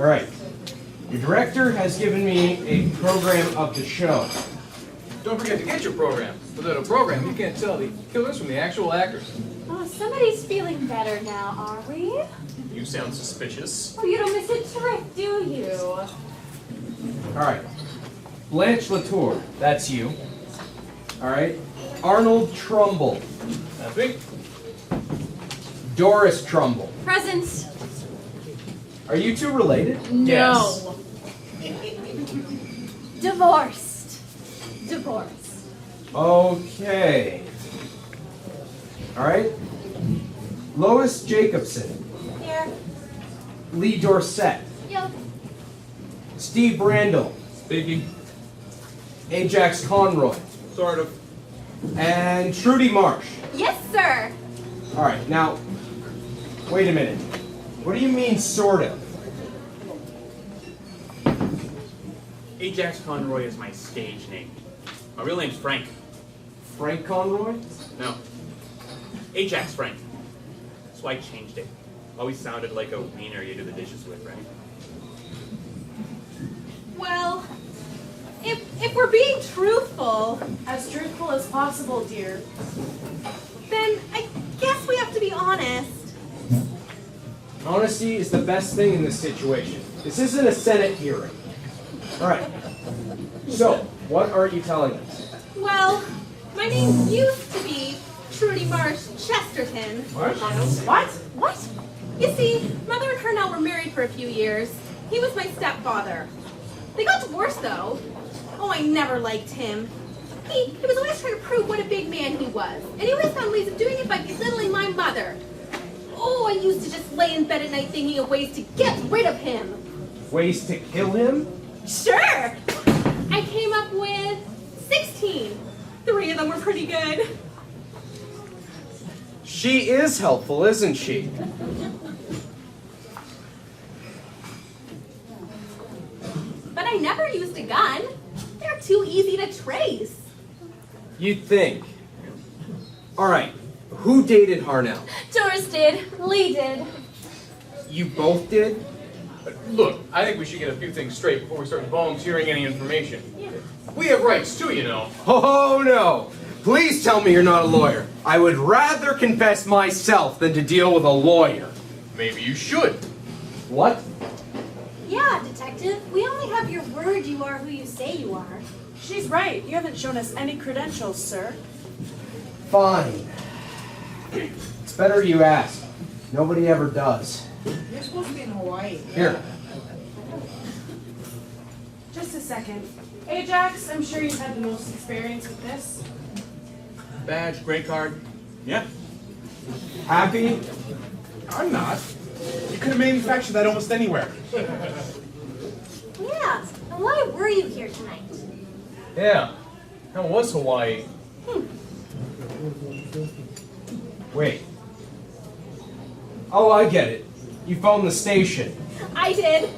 All right. Your director has given me a program of the show. Don't forget to get your program. Without a program, you can't tell the killers from the actual actors. Oh, somebody's feeling better now, are we? You sound suspicious. Oh, you don't miss a trick, do you? All right. Blanche LaToure, that's you. All right. Arnold Trumbull. That's me. Doris Trumbull. Present. Are you two related? No. Divorced. Divorce. Okay. All right. Lois Jacobsen. Here. Leigh Dorsett. Yep. Steve Randall. Speaking. Ajax Conroy. Sort of. And Trudy Marsh. Yes, sir. All right. Now, wait a minute. What do you mean, sort of? Ajax Conroy is my stage name. My real name's Frank. Frank Conroy? No. Ajax Frank. That's why I changed it. Always sounded like a wiener you do the dishes with, right? Well, if we're being truthful as possible, dear, then I guess we have to be honest. Honesty is the best thing in this situation. This isn't a Senate hearing. All right. So, what are you telling us? Well, my name used to be Trudy Marsh Chesterton. What? What? You see, Mother and Harnell were married for a few years. He was my stepfather. They got divorced, though. Oh, I never liked him. He was always trying to prove what a big man he was. And he always found ways of doing it by belittling my mother. Oh, I used to just lay in bed at night thinking of ways to get rid of him. Ways to kill him? Sure. I came up with 16. 3 of them were pretty good. She is helpful, isn't she? But I never used a gun. They're too easy to trace. You'd think. All right. Who dated Harnell? Doris did. Leigh did. You both did? Look, I think we should get a few things straight before we start volunteering any information. We have rights too, you know. Oh, no. Please tell me you're not a lawyer. I would rather confess myself than to deal with a lawyer. Maybe you should. What? Yeah, detective. We only have your word you are who you say you are. She's right. You haven't shown us any credentials, sir. Fine. It's better you ask. Nobody ever does. You're supposed to be in Hawaii. Here. Just a second. Ajax, I'm sure you've had the most experience with this. Badge, gray card. Yeah. Happy? I'm not. You could have manufactured that almost anywhere. Yeah. And why were you here tonight? Yeah. How was Hawaii? Wait. Oh, I get it. You phoned the station. I did.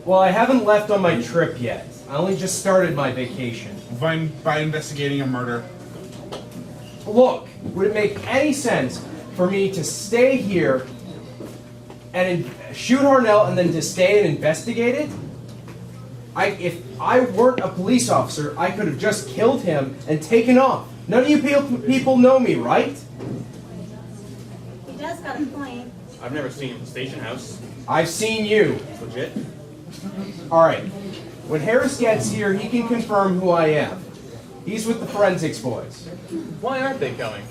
Well, I haven't left on my trip yet. I only just started my vacation. By investigating a murder. Look, would it make any sense for me to stay here and shoot Harnell and then to stay and investigate it? If I weren't a police officer, I could have just killed him and taken off. None of you people know me, right? He does got a point. I've never seen him at the station house. I've seen you. Legit? All right. When Harris gets here, he can confirm who I am. He's with the forensics boys. Why aren't they coming?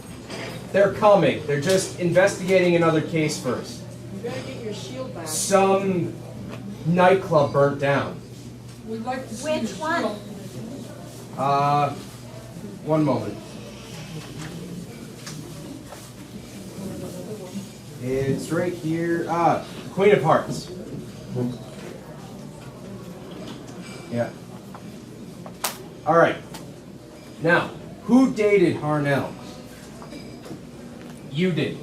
They're coming. They're just investigating another case first. You gotta get your shield back. Some nightclub burnt down. We'd like to see Which your one? shield. One moment. It's right here. Queen of Hearts. Yeah. All right. Now, who dated Harnell? You did.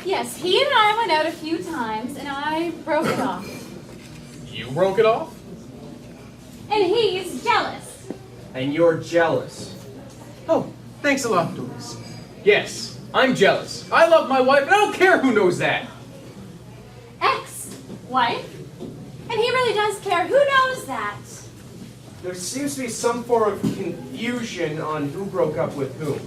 Yes, he and I went out a few times, and I broke it off. You broke it off? And he's jealous. And you're jealous. Oh, thanks a lot, Doris. Yes, I'm jealous. I love my wife, and I don't care who knows that. Ex-wife? And he really does care. Who knows that? There seems to be some form of confusion on who broke up with whom.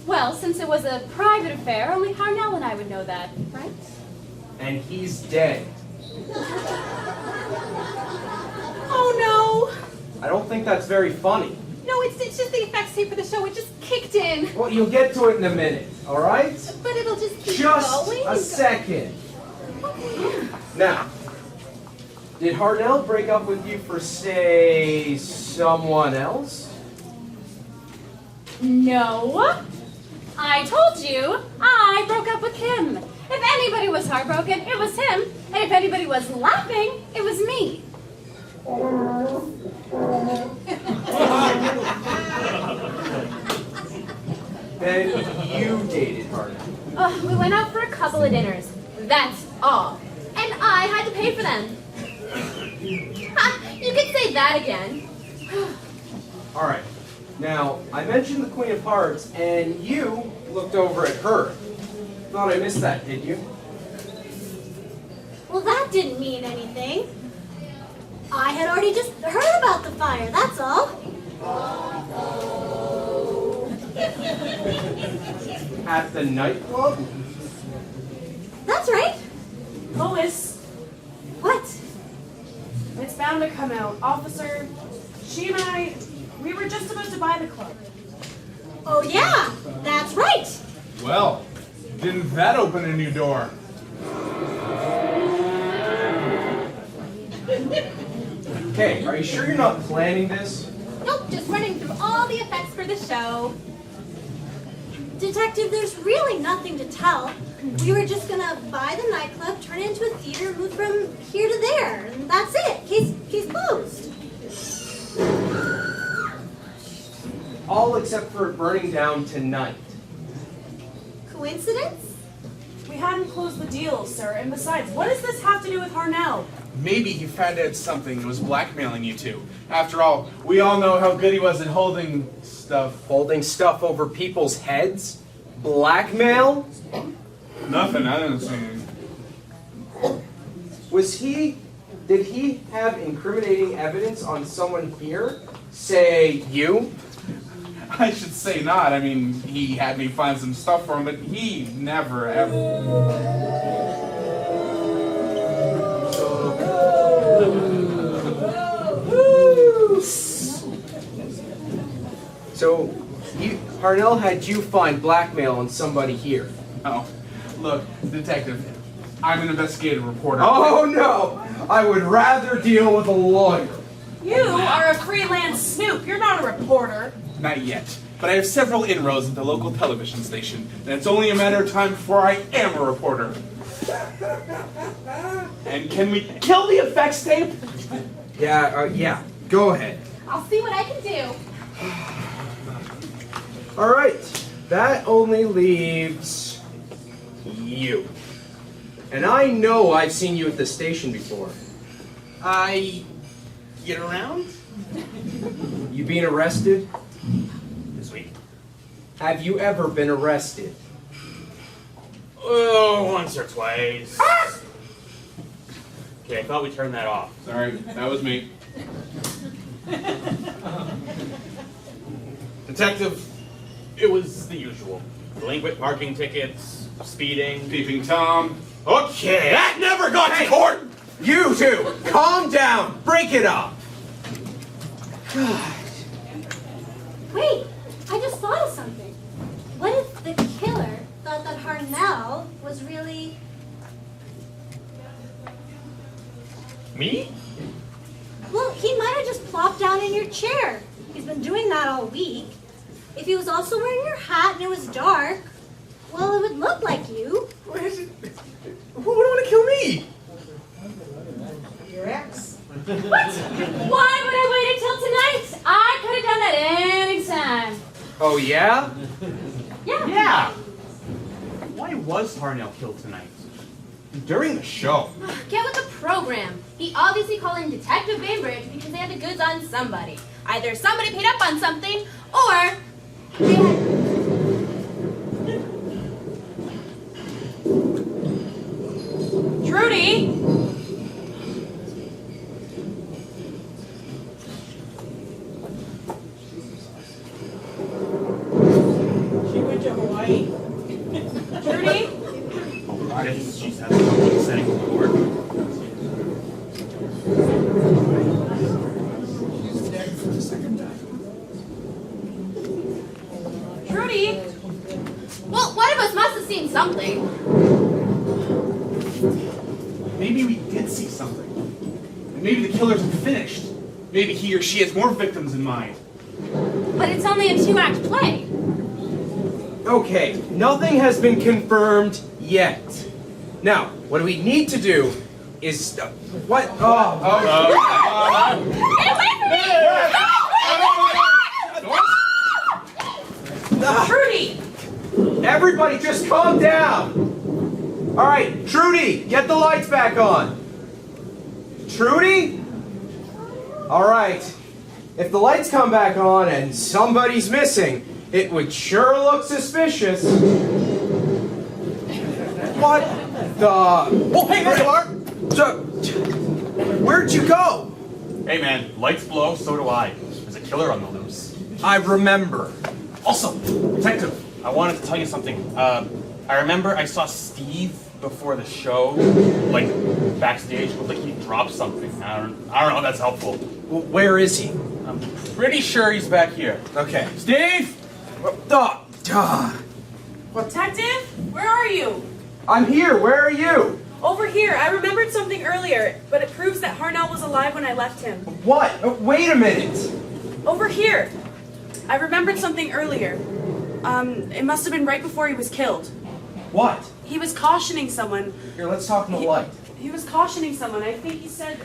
Well, since it was a private affair, only Harnell and I would know that, right? And he's dead. Oh no! I don't think that's very funny. No, it's just the effects tape for the show. It just kicked in. Well, you'll get to it in a minute, all right? But it'll just keep Just going. a second. Now, did Harnell break up with you for, say, someone else? No. I told you, I broke up with him. If anybody was heartbroken, it was him. And if anybody was laughing, it was me. Then you dated Harnell. We went out for a couple of dinners. That's all. And I had to pay for them. Ha, you could say that again. All right. Now, I mentioned the Queen of Hearts, and you looked over at her. Thought I missed that, did you? Well, that didn't mean anything. I had already just heard about the fire, that's all. At the nightclub? That's right. Lois, What? it's bound to come out. Officer, she and I, we were just about to buy the club. Oh yeah, that's right. Well, didn't that open a new door? Okay, are you sure you're not planning this? Nope, just running through all the effects for the show. Detective, there's really nothing to tell. We were just gonna buy the nightclub, turn it into a theater, move from here to there, and that's it. Case closed. All except for it burning down tonight. Coincidence? We hadn't closed the deal, sir. And besides, what does this have to do with Harnell? Maybe he found out something and was blackmailing you two. After all, we all know how good he was at holding stuff. Holding stuff over people's heads? Blackmail? Nothing, I didn't see anything. Did he have incriminating evidence on someone here? Say, you? I should say not. I mean, he had me find some stuff for him, but he never, ever... So, Harnell had you find blackmail on somebody here. Oh, look, detective, I'm an investigative reporter. Oh no! I would rather deal with a lawyer. You are a freelance snoop. You're not a reporter. Not yet, but I have several inroads at the local television station, and it's only a matter of time before I am a reporter. And can we kill the effects tape? Yeah, go ahead. I'll see what I can do. All right, that only leaves you. And I know I've seen you at the station before. I get around? You being arrested? This week? Have you ever been arrested? Oh, once or twice. Okay, I thought we turned that off. Sorry, that was me. Detective, it was the usual. Delinquent parking tickets, speeding. Peeping Tom. Okay, that never got to court! You two, calm down. Break it up. God. Wait, I just thought of something. What if the killer thought that Harnell was really... Me? Well, he might have just plopped down in your chair. He's been doing that all week. If he was also wearing your hat and it was dark, well, it would look like you. Who would want to kill me? Your ex? What? Why would I wait until tonight? I could have done that any time. Oh, yeah? Yeah. Why was Harnell killed tonight? During the show. Get with the program. He obviously called in Detective Bainbridge because they had the goods on somebody. Either somebody paid up on something, or they had... Trudy! I guess she's having trouble setting the door. Trudy! Well, one of us must have seen something. Maybe we did see something. And maybe the killers have finished. Maybe he or she has more victims in mind. But it's only a 2-act play. Okay, nothing has been confirmed yet. Now, what we need to do is... what? Hey, wait for me! Trudy! Everybody just calm down! Alright, Trudy, get the lights back on. Trudy? Alright, if the lights come back on and somebody's missing, it would sure look suspicious. What the... Oh, hey, there you are! Where'd you go? Hey man, lights blow, so do I. There's a killer on the loose. I remember. Also, detective, I wanted to tell you something. I remember I saw Steve before the show, like backstage. It looked like he dropped something. I don't know if that's helpful. Well, where is he? I'm pretty sure he's back here. Okay. Steve! Detective, where are you? I'm here. Where are you? Over here. I remembered something earlier, but it proves that Harnell was alive when I left him. What? Wait a minute. Over here. I remembered something earlier. It must have been right before he was killed. What? He was cautioning someone. Here, let's talk in the light. He was cautioning someone. I think he said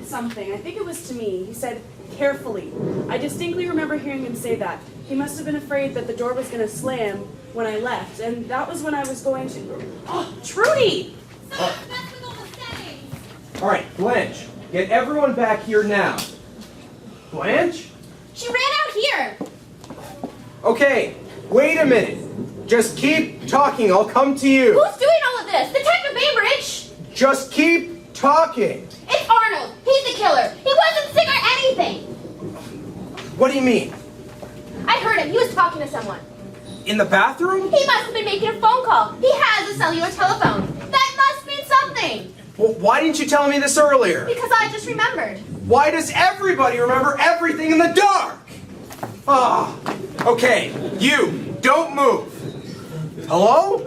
something. I think it was to me. He said, carefully. I distinctly remember hearing him say that. He must have been afraid that the door was going to slam when I left, and that was when I was going to... Oh, Trudy! All right, Blanche, get everyone back here now. Blanche? She ran out here. Okay, wait a minute. Just keep talking. I'll come to you. Who's doing all of this? Detective Bainbridge! Just keep talking. It's Arnold. He's the killer. He wasn't sick or anything. What do you mean? I heard him. He was talking to someone. In the bathroom? He must have been making a phone call. He has a cellular telephone. That must mean something. Well, why didn't you tell me this earlier? Because I just remembered. Why does everybody remember everything in the dark? Ah, okay, you, don't move. Hello?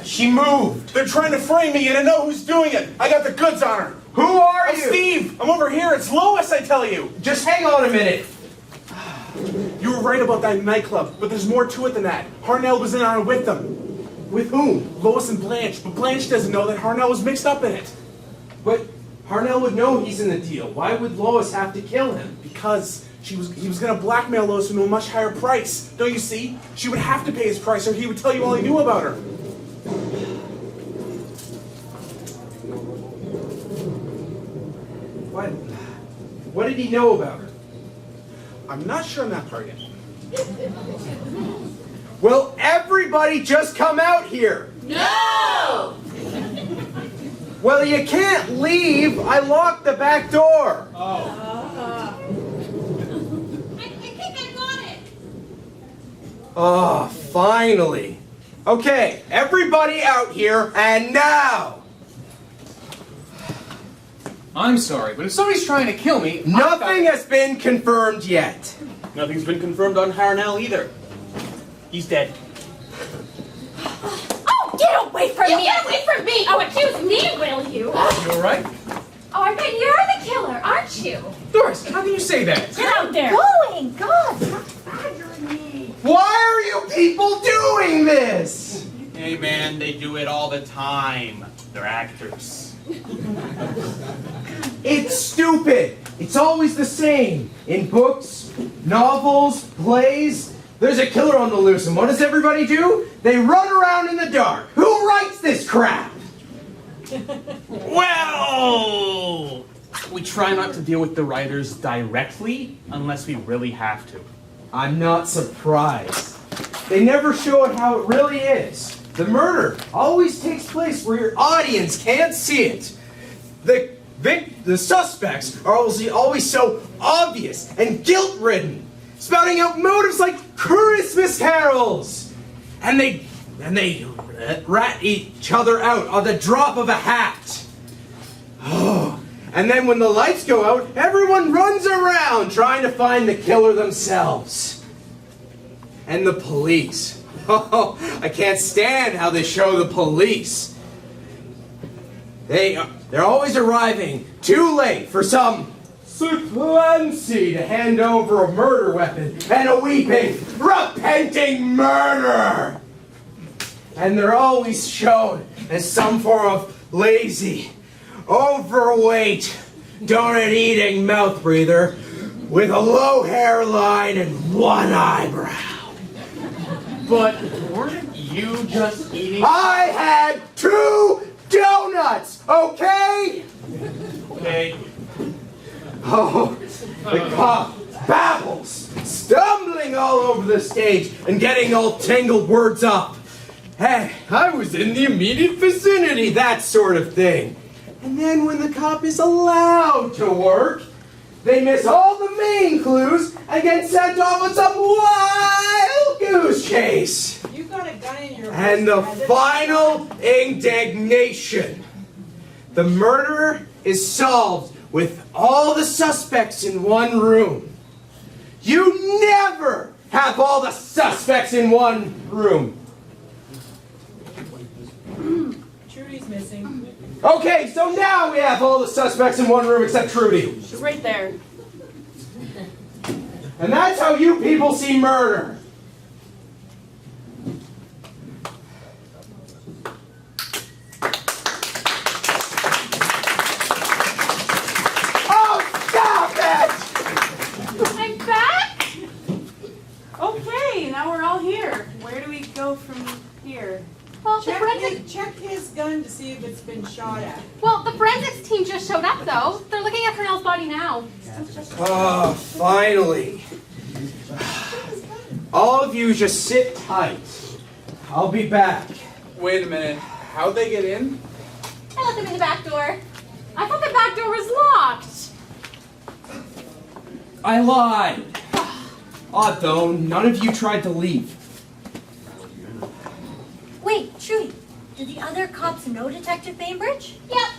She moved. They're trying to frame me and I know who's doing it. I got the goods on her. Who are I'm you? Steve. I'm over here. It's Lois, I tell you. Just hang on a minute. You were right about that nightclub, but there's more to it than that. Harnell was in on it with them. With whom? Lois and Blanche, but Blanche doesn't know that Harnell was mixed up in it. But Harnell would know he's in the deal. Why would Lois have to kill him? Because he was going to blackmail Lois into a much higher price. Don't you see? She would have to pay his price or he would tell you all he knew about her. What did he know about her? I'm not sure on that part yet. Will everybody just come out here? No! Well, you can't leave. I locked the back door. I think I got it. Oh, finally. Okay, everybody out here, and now. I'm sorry, but if somebody's trying to kill me... Nothing has been confirmed yet. Nothing's been confirmed on Harnell either. He's dead. Oh, get away from me! Get away from me! Oh, accuse me, will you? You alright? Oh, I bet you're the killer, aren't you? Doris, how can you say that? Get out there! Going, God, stop bothering me. Why are you people doing this? Hey man, they do it all the time. They're actors. It's stupid. It's always the same. In books, novels, plays, there's a killer on the loose, and what does everybody do? They run around in the dark. Who writes this crap? Well, we try not to deal with the writers directly unless we really have to. I'm not surprised. They never show it how it really is. The murder always takes place where your audience can't see it. The suspects are always so obvious and guilt-ridden, spouting out motives like Christmas carols. And they and they rat each other out on the drop of a hat. Oh, and then when the lights go out, everyone runs around trying to find the killer themselves. And the police. Oh, I can't stand how they show the police. They're always arriving too late for some supplancy to hand over a murder weapon and a weeping, repenting murderer. And they're always shown as some form of lazy, overweight, donut-eating mouth breather with a low hairline and one eyebrow. But weren't you just eating? I had 2 donuts, okay? Okay. Oh, the cop babbles, stumbling all over the stage and getting all tangled words up. Hey, I was in the immediate vicinity, that sort of thing. And then when the cop is allowed to work, they miss all the main clues and get sent off on some wild goose chase. You got a gun in your And the final indignation. The murder is solved with all the suspects in one room. You never have all the suspects in one room. Trudy's missing. Okay, so now we have all the suspects in one room except Trudy. She's right there. And that's how you people see murder. Oh, stop it! I'm back? Okay, now we're all here. Where do we go from here? Well, the Check his gun to see if it's been shot at. the forensics team just showed up, though. They're looking at Harnell's body now. Oh, finally. All of you just sit tight. I'll be back. Wait a minute. How'd they get in? I let them in the back door. I thought the back door was locked. I lied. Odd though, none of you tried to leave. Wait, Trudy, do the other cops know Detective Bainbridge? Yep.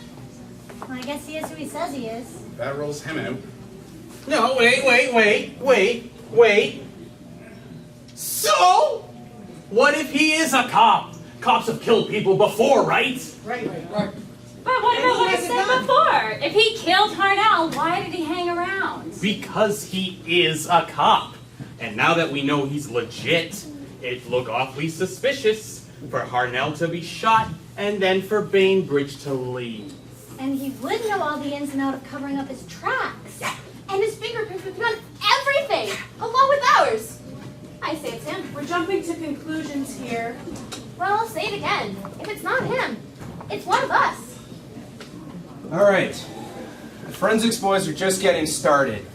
I guess he is who he says he is. That rolls him out. No, wait. So? What if he is a cop? Cops have killed people before, right? Right. But what And about he what I has a said gun. before? If he killed Harnell, why did he hang around? Because he is a cop. And now that we know he's legit, it'd look awfully suspicious for Harnell to be shot and then for Bainbridge to leave. And he would know all the ins and outs of covering up his tracks. And his fingerprints would be on everything, along with ours. I say it's him. We're jumping to conclusions here. Well, I'll say it again. If it's not him, it's one of us. Alright. The forensics boys are just getting started.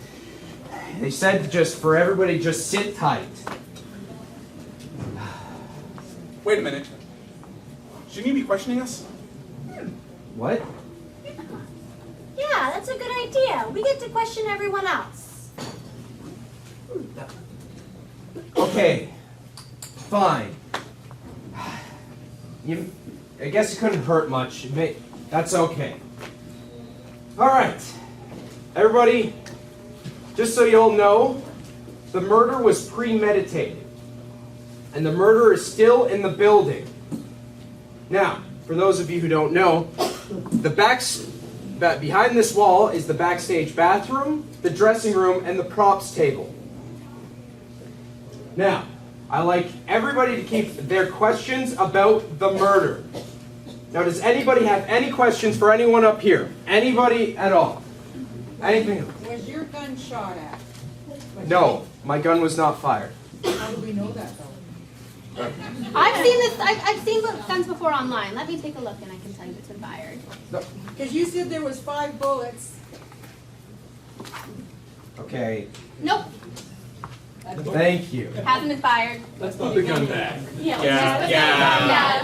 They said for everybody just sit tight. Wait a minute. Shouldn't you be questioning us? What? Yeah, that's a good idea. We get to question everyone else. Okay. Fine. I guess it couldn't hurt much. That's okay. Alright. Everybody, just so you all know, the murder was premeditated. And the murderer is still in the building. Now, for those of you who don't know, behind this wall is the backstage bathroom, the dressing room, and the props table. Now, I like everybody to keep their questions about the murder. Now, does anybody have any questions for anyone up here? Anybody at all? Anything? Was your gun shot at? No, my gun was not fired. How do we know that though? I've seen guns before online. Let me take a look and I can tell you it's been fired. Because you said there was 5 bullets. Okay, Nope, thank you. hasn't been fired. Let's put the gun back. Yeah.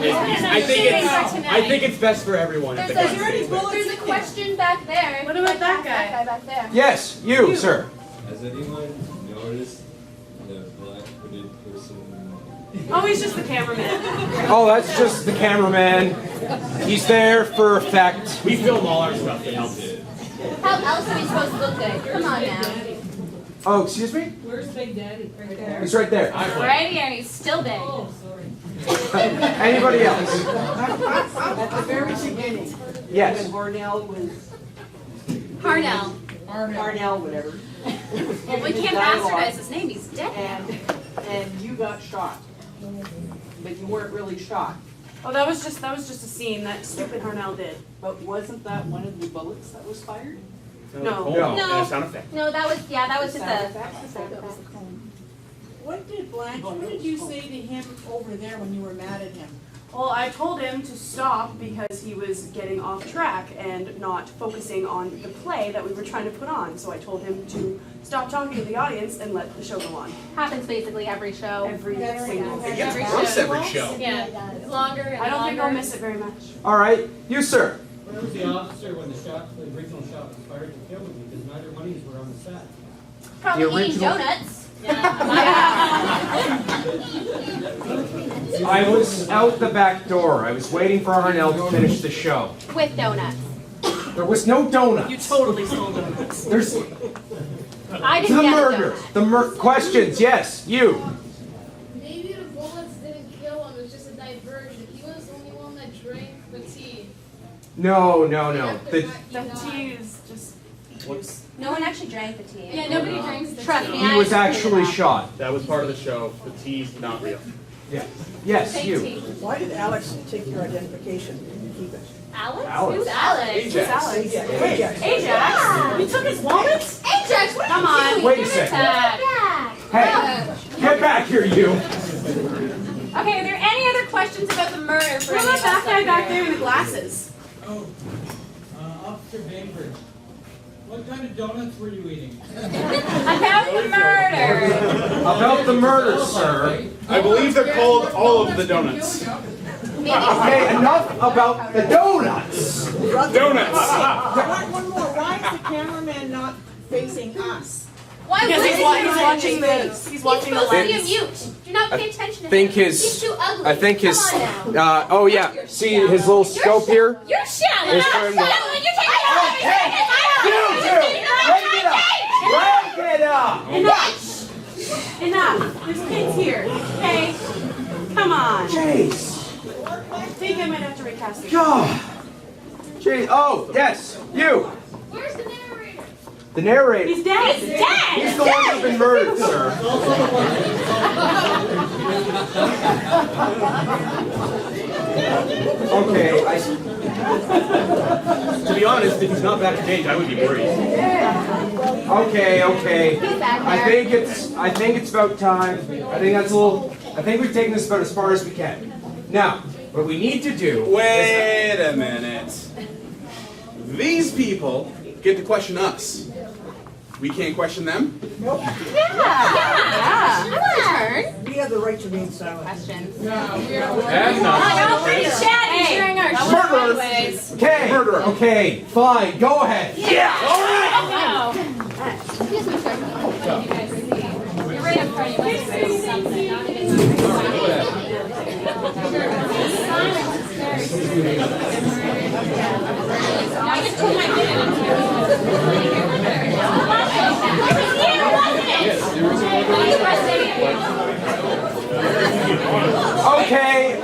I I think it's best for everyone if the There's gun a, stays back. there's a question back there. What about that guy? That guy back there. Yes, you, sir. Has anyone noticed the black hooded person Oh, he's just the cameraman. Oh, that's just the cameraman. He's there for effect. We film all our stuff that helps. How else are we supposed to look good? Come on now. Oh, excuse me? Where's Big Daddy? Right there. He's right there. Right here, he's still big. Oh, sorry. Anybody else? At the very beginning, Yes. when Harnell was, Harnell. Harnell, whatever. Well, we can't bastardize his name, he's dead. And you got shot. But you weren't really shot. Oh, that was just a scene that stupid Harnell did. But wasn't that one of the bullets that was fired? No. No. And a sound effect. No, that was just a. What did you say to him over there when you were mad at him? Well, I told him to stop because he was getting off track and not focusing on the play that we were trying to put on. So I told him to stop talking to the audience and let the show go on. Happens basically every show. Every single It gets worse every show. Yeah, longer and I don't think I'll longer. miss it very much. All right. You, sir. Where was the officer when the original shot was fired to kill him? Because neither one of these were on the set. Probably The eating original- donuts. I was out the back door. I was waiting for Harnell to finish the show. With donuts. There was no donuts. You totally stole donuts. There's I the didn't get murder. donuts. The questions. Yes, you. Maybe the bullets didn't kill him, it was just a diversion. He was the only one that drank the tea. No. The tea is just. No one actually drank the tea. Yeah, nobody drinks the Trust tea. me. He was actually shot. That was part of the show. The tea's not real. Yeah. Yes, Fake you. tea. Why did Alex take your identification and keep it? Alex? Alex. Who's Alex? Who's Alex? Ajax. Ajax? You took his wallet? Ajax, what Come are you on. doing? Wait a Give it second. back. Hey, get back here, you. Okay, are there any other questions about the murder for Who's any of that us guy up back here? there in the glasses? Oh, Officer Bainbridge. What kind of donuts were you eating? About the murder. About the murder, sir. I believe they're called all of the donuts. Okay, enough about the donuts. Donuts! One more, why is the cameraman not facing us? Why Because would he's he? watching the. He's watching the supposed to be a lens. mute. Do not pay attention to think him. his- He's too ugly. I think his. Come on now. Oh yeah. See his little scope here. You're shallow. It's for him to- Shallow. You take it off. You two, break it up. Enough! Enough! There's kids here. Okay? Come on. Jeez. I think I might have to recast the God. Jeez. Oh yes, you. Where's the narrator? The narrator. He's dead. He's dead. He's the one who's been murdered, sir. Okay. To be honest, if he's not back to change, I would be worried. Okay. He's back I think it's about time. I think we've taken this about as far as we can. Now, what we need to do Wait a minute. These people get to question us. We can't question them? Yeah. Turn. We have the right to remain silent. Questions. That's not I know, pretty chatty during our show anyways. Okay. Murderer. Okay. Fine. Go ahead. Yeah. All right. No. Excuse me, sir. What did you guys see? You're right up front. You must have seen something. Not even silence is very scary. Now I just put my hand in here.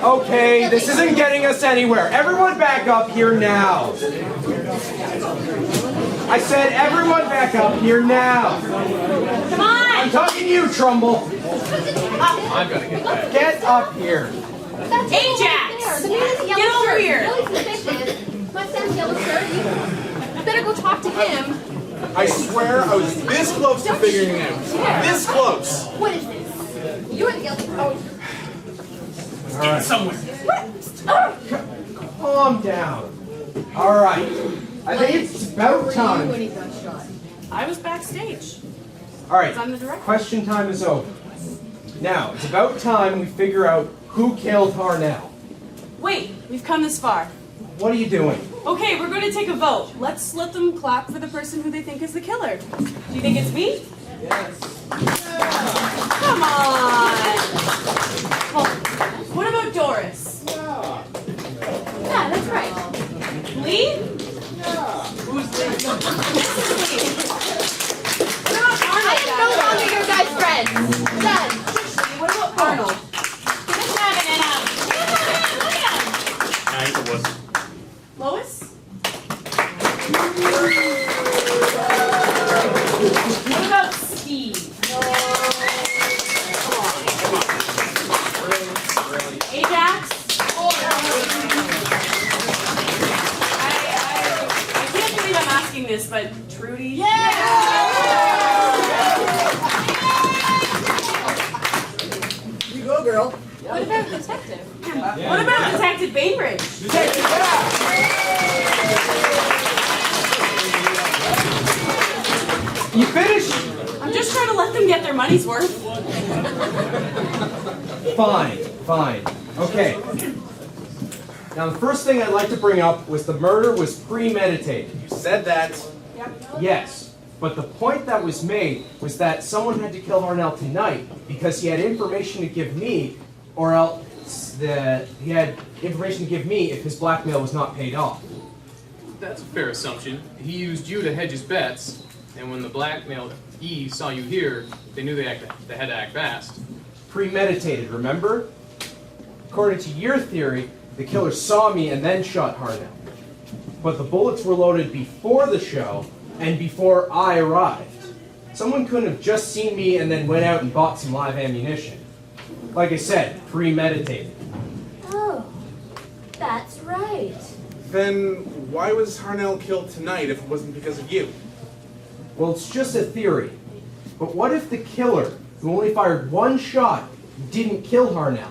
Okay, this isn't getting us anywhere. Everyone back up here now. I said everyone back up here now. Come on! I'm talking to you, Trumbull. I'm gonna get that. Get up here. Ajax! Get over here! Really suspicious. My son's yellow shirt. You better go talk to him. I swear I was this close to figuring it out. This close. What is this? You're the yellow. All right. Somewhere. Calm down. All right. I think it's about time. I was backstage. All right. I'm the director. Question time is over. Now, it's about time we figure out who killed Harnell. Wait, we've come this far. What are you doing? Okay, we're going to take a vote. Let's let them clap for the person who they think is the killer. Do you think it's me? Yes. Come on. Well, what about Doris? Yeah, that's right. Leigh? Who's Leigh? This is Leigh. What about Harnell? I am no longer your guys' friends. Done. What about Arnold? It was. Lois? What about Steve? Ajax? I can't believe I'm asking this, but Trudy? You go, girl. What about Detective? What about Detective Bainbridge? You finished? I'm just trying to let them get their money's worth. Fine. Okay. Now, the first thing I'd like to bring up was the murder was premeditated. You said that. Yes, but the point that was made was that someone had to kill Harnell tonight because he had information to give me, or else he had information to give me if his blackmail was not paid off. That's a fair assumption. He used you to hedge his bets, and when the blackmail saw you here, they knew they had to act fast. Premeditated, remember? According to your theory, the killer saw me and then shot Harnell. But the bullets were loaded before the show and before I arrived. Someone couldn't have just seen me and then went out and bought some live ammunition. Like I said, premeditated. Oh, that's right. Then why was Harnell killed tonight if it wasn't because of you? Well, it's just a theory. But what if the killer, who only fired one shot, didn't kill Harnell?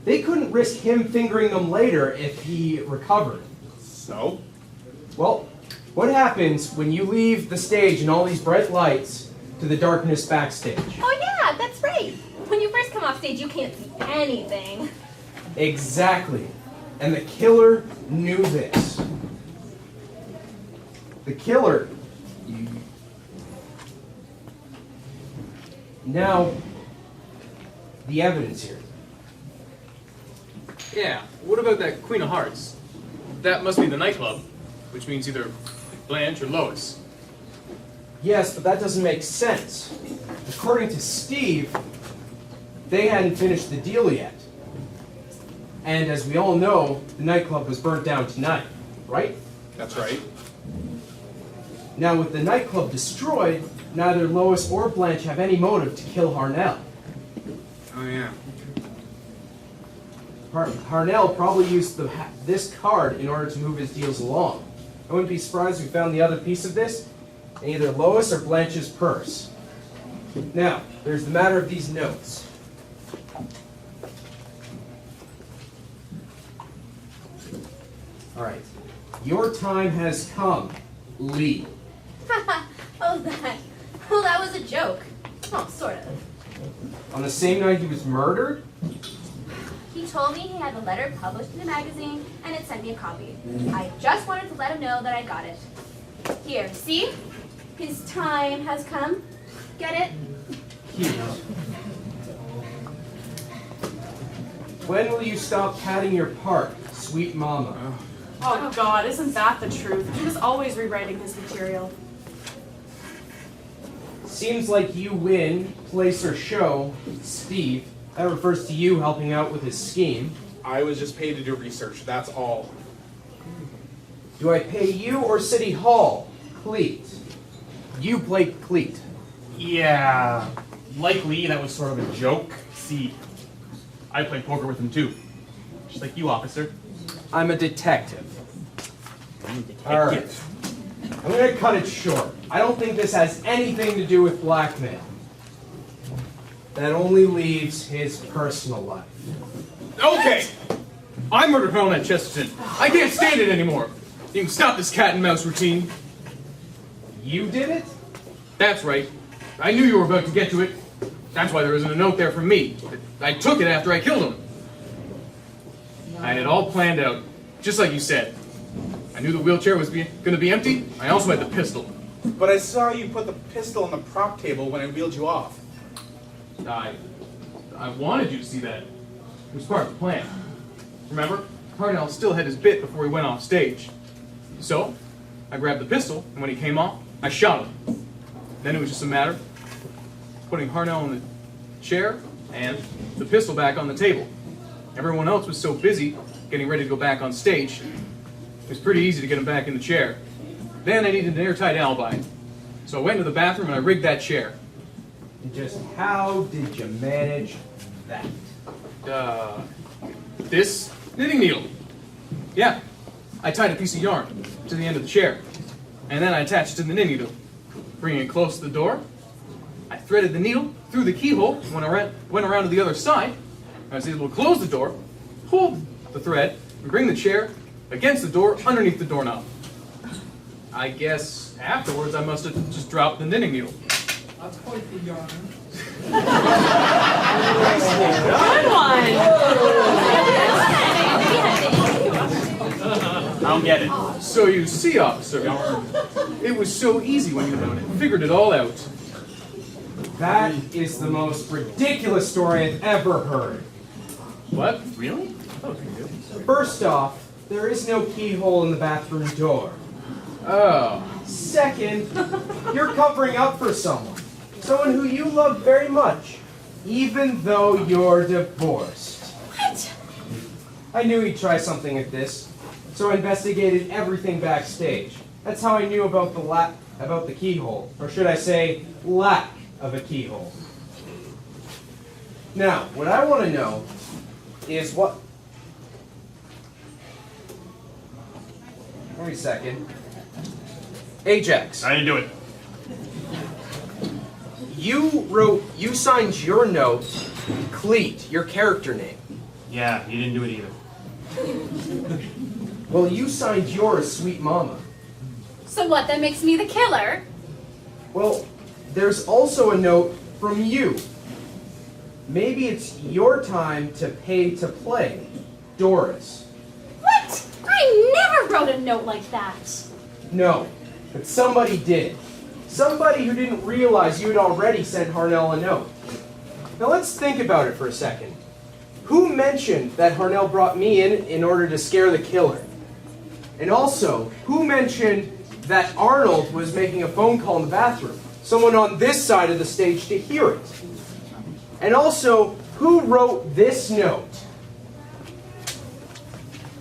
They couldn't risk him fingering them later if he recovered. So? Well, what happens when you leave the stage and all these bright lights to the darkness backstage? Oh yeah, that's right. When you first come off stage, you can't see anything. Exactly. And the killer knew this. The killer... Now, the evidence here. Yeah, what about that Queen of Hearts? That must be the nightclub, which means either Blanche or Lois. Yes, but that doesn't make sense. According to Steve, they hadn't finished the deal yet. And as we all know, the nightclub was burnt down tonight, right? That's right. Now, with the nightclub destroyed, neither Lois or Blanche have any motive to kill Harnell. Oh, yeah. Harnell probably used this card in order to move his deals along. I wouldn't be surprised if we found the other piece of this in either Lois or Blanche's purse. Now, there's the matter of these notes. All right. Your time has come, Leigh. Oh, that. Well, that was a joke. Oh, sort of. On the same night he was murdered? He told me he had the letter published in the magazine and had sent me a copy. I just wanted to let him know that I got it. Here, see? His time has come. Get it? Cute. When will you stop padding your part, sweet mama? Oh God, isn't that the truth? He was always rewriting his material. Seems like you win, place or show, Steve. That refers to you helping out with his scheme. I was just paid to do research, that's all. Do I pay you or City Hall, Clete? You played Clete. Yeah, likely that was sort of a joke. See, I played poker with him too. Just like you, officer. I'm a detective. All right. I'm going to cut it short. I don't think this has anything to do with blackmail. That only leaves his personal life. Okay! I murdered Earl at Chesterton. I can't stand it anymore. You can stop this cat and mouse routine. You did it? That's right. I knew you were about to get to it. That's why there isn't a note there from me. I took it after I killed him. I had it all planned out, just like you said. I knew the wheelchair was going to be empty. I also had the pistol. But I saw you put the pistol on the prop table when I wheeled you off. I wanted you to see that. It was part of the plan. Remember, Harnell still had his bit before he went off stage. So, I grabbed the pistol, and when he came off, I shot him. Then it was just a matter of putting Harnell in the chair and the pistol back on the table. Everyone else was so busy getting ready to go back on stage, it was pretty easy to get him back in the chair. Then I needed an airtight alibi. So I went into the bathroom and I rigged that chair. And just how did you manage that? This knitting needle. Yeah, I tied a piece of yarn to the end of the chair, and then I attached it to the knitting needle. Bringing it close to the door, I threaded the needle through the keyhole. When I went around to the other side, I was able to close the door, pull the thread, and bring the chair against the door underneath the doorknob. I guess afterwards I must have just dropped the knitting needle. That's quite the yarn. Good one. I don't get it. So you see, officer, it was so easy when you figured it all out. That is the most ridiculous story I've ever heard. What? Really? First off, there is no keyhole in the bathroom door. Oh. Second, you're covering up for someone who you love very much, even though you're divorced. What? I knew he'd try something like this, so I investigated everything backstage. That's how I knew about the keyhole, or should I say, lack of a keyhole. Now, what I want to know is what... Wait a second. Ajax. I didn't do it. You signed your note, Clete, your character name. Yeah, you didn't do it either. Well, you signed yours, Sweet Mama. So what, that makes me the killer? Well, there's also a note from you. Maybe it's your time to pay to play, Doris. What? I never wrote a note like that. No, but somebody did. Somebody who didn't realize you had already sent Harnell a note. Now let's think about it for a second. Who mentioned that Harnell brought me in order to scare the killer? And also, who mentioned that Arnold was making a phone call in the bathroom? Someone on this side of the stage to hear it. And also, who wrote this note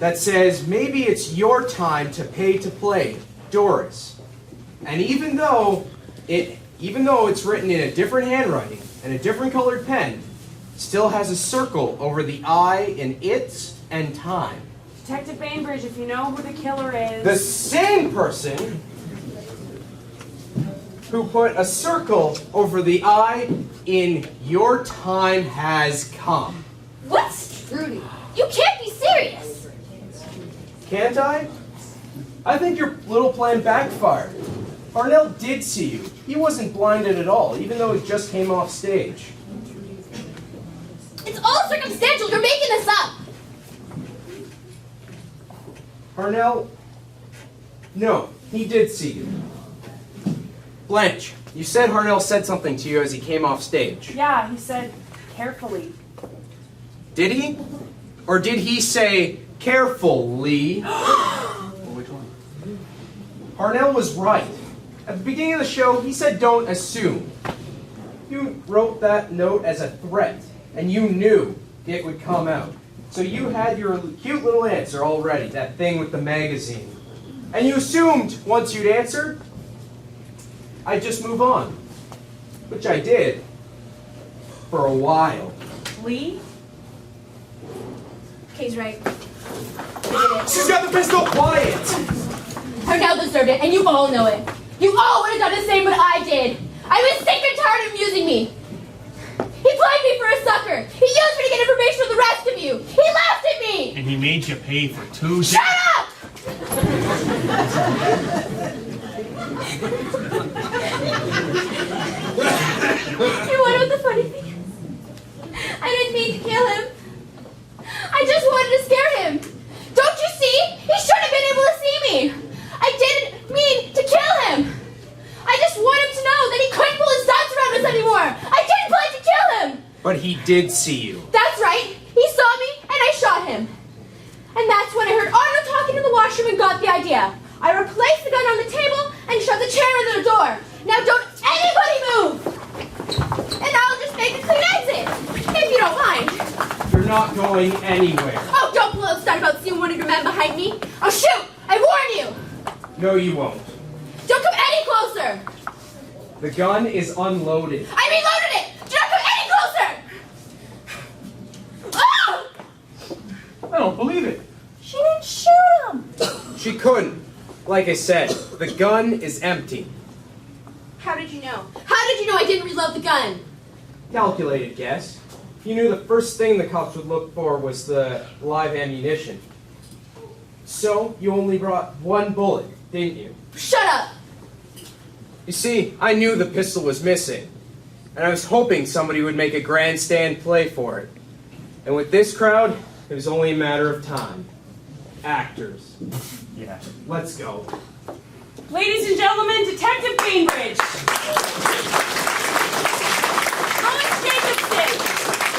that says, maybe it's your time to pay to play, Doris? And even though it's written in a different handwriting and a different colored pen, it still has a circle over the I in its and time. Detective Bainbridge, if you know who the killer is... The same person who put a circle over the I in your time has come. What's Trudy? You can't be serious. Can't I? I think your little plan backfired. Harnell did see you. He wasn't blinded at all, even though he just came off stage. It's all circumstantial. You're making this up. Harnell? No, he did see you. Blanche, you said Harnell said something to you as he came off stage. Yeah, he said, carefully. Did he? Or did he say, careful, Leigh? Which one? Harnell was right. At the beginning of the show, he said don't assume. You wrote that note as a threat, and you knew it would come out. So you had your cute little answer already, that thing with the magazine. And you assumed once you'd answered, I'd just move on. Which I did. For a while. Leigh? Kay's right. She's got the pistol! Quiet! Harnell deserved it, and you all know it. You all would have done the same what I did. I was sick and tired of using me. He played me for a sucker. He used me to get information from the rest of you. He laughed at me. And he made you pay for 2 days. Shut up! You want to know what the funny thing is? I didn't mean to kill him. I just wanted to scare him. Don't you see? He should have been able to see me. I didn't mean to kill him. I just want him to know that he couldn't pull his stunts around us anymore. I didn't plan to kill him. did see you. That's right. He saw me and I shot him. And that's when I heard Arnold talking in the washroom and got the idea. I replaced the gun on the table and shoved the chair into the door. Now don't anybody move! And I'll just make a clean exit, if you don't mind. You're not going anywhere. Oh, don't pull out stuff about seeing one of your men behind me. I'll shoot! I warn you! No, you won't. Don't come any closer! The gun is unloaded. I reloaded it! Do not come any closer! Oh! I don't believe it. She didn't shoot him. She couldn't. Like I said, the gun is empty. How did you know? How did you know I didn't reload the gun? Calculated guess. You knew the first thing the cops would look for was the live ammunition. So, you only brought one bullet, didn't you? Shut up! You see, I knew the pistol was missing, and I was hoping somebody would make a grandstand play for it. And with this crowd, it was only a matter of time. Actors. Yeah. Let's go. Ladies and gentlemen, Detective Bainbridge. Lois Jacobsen!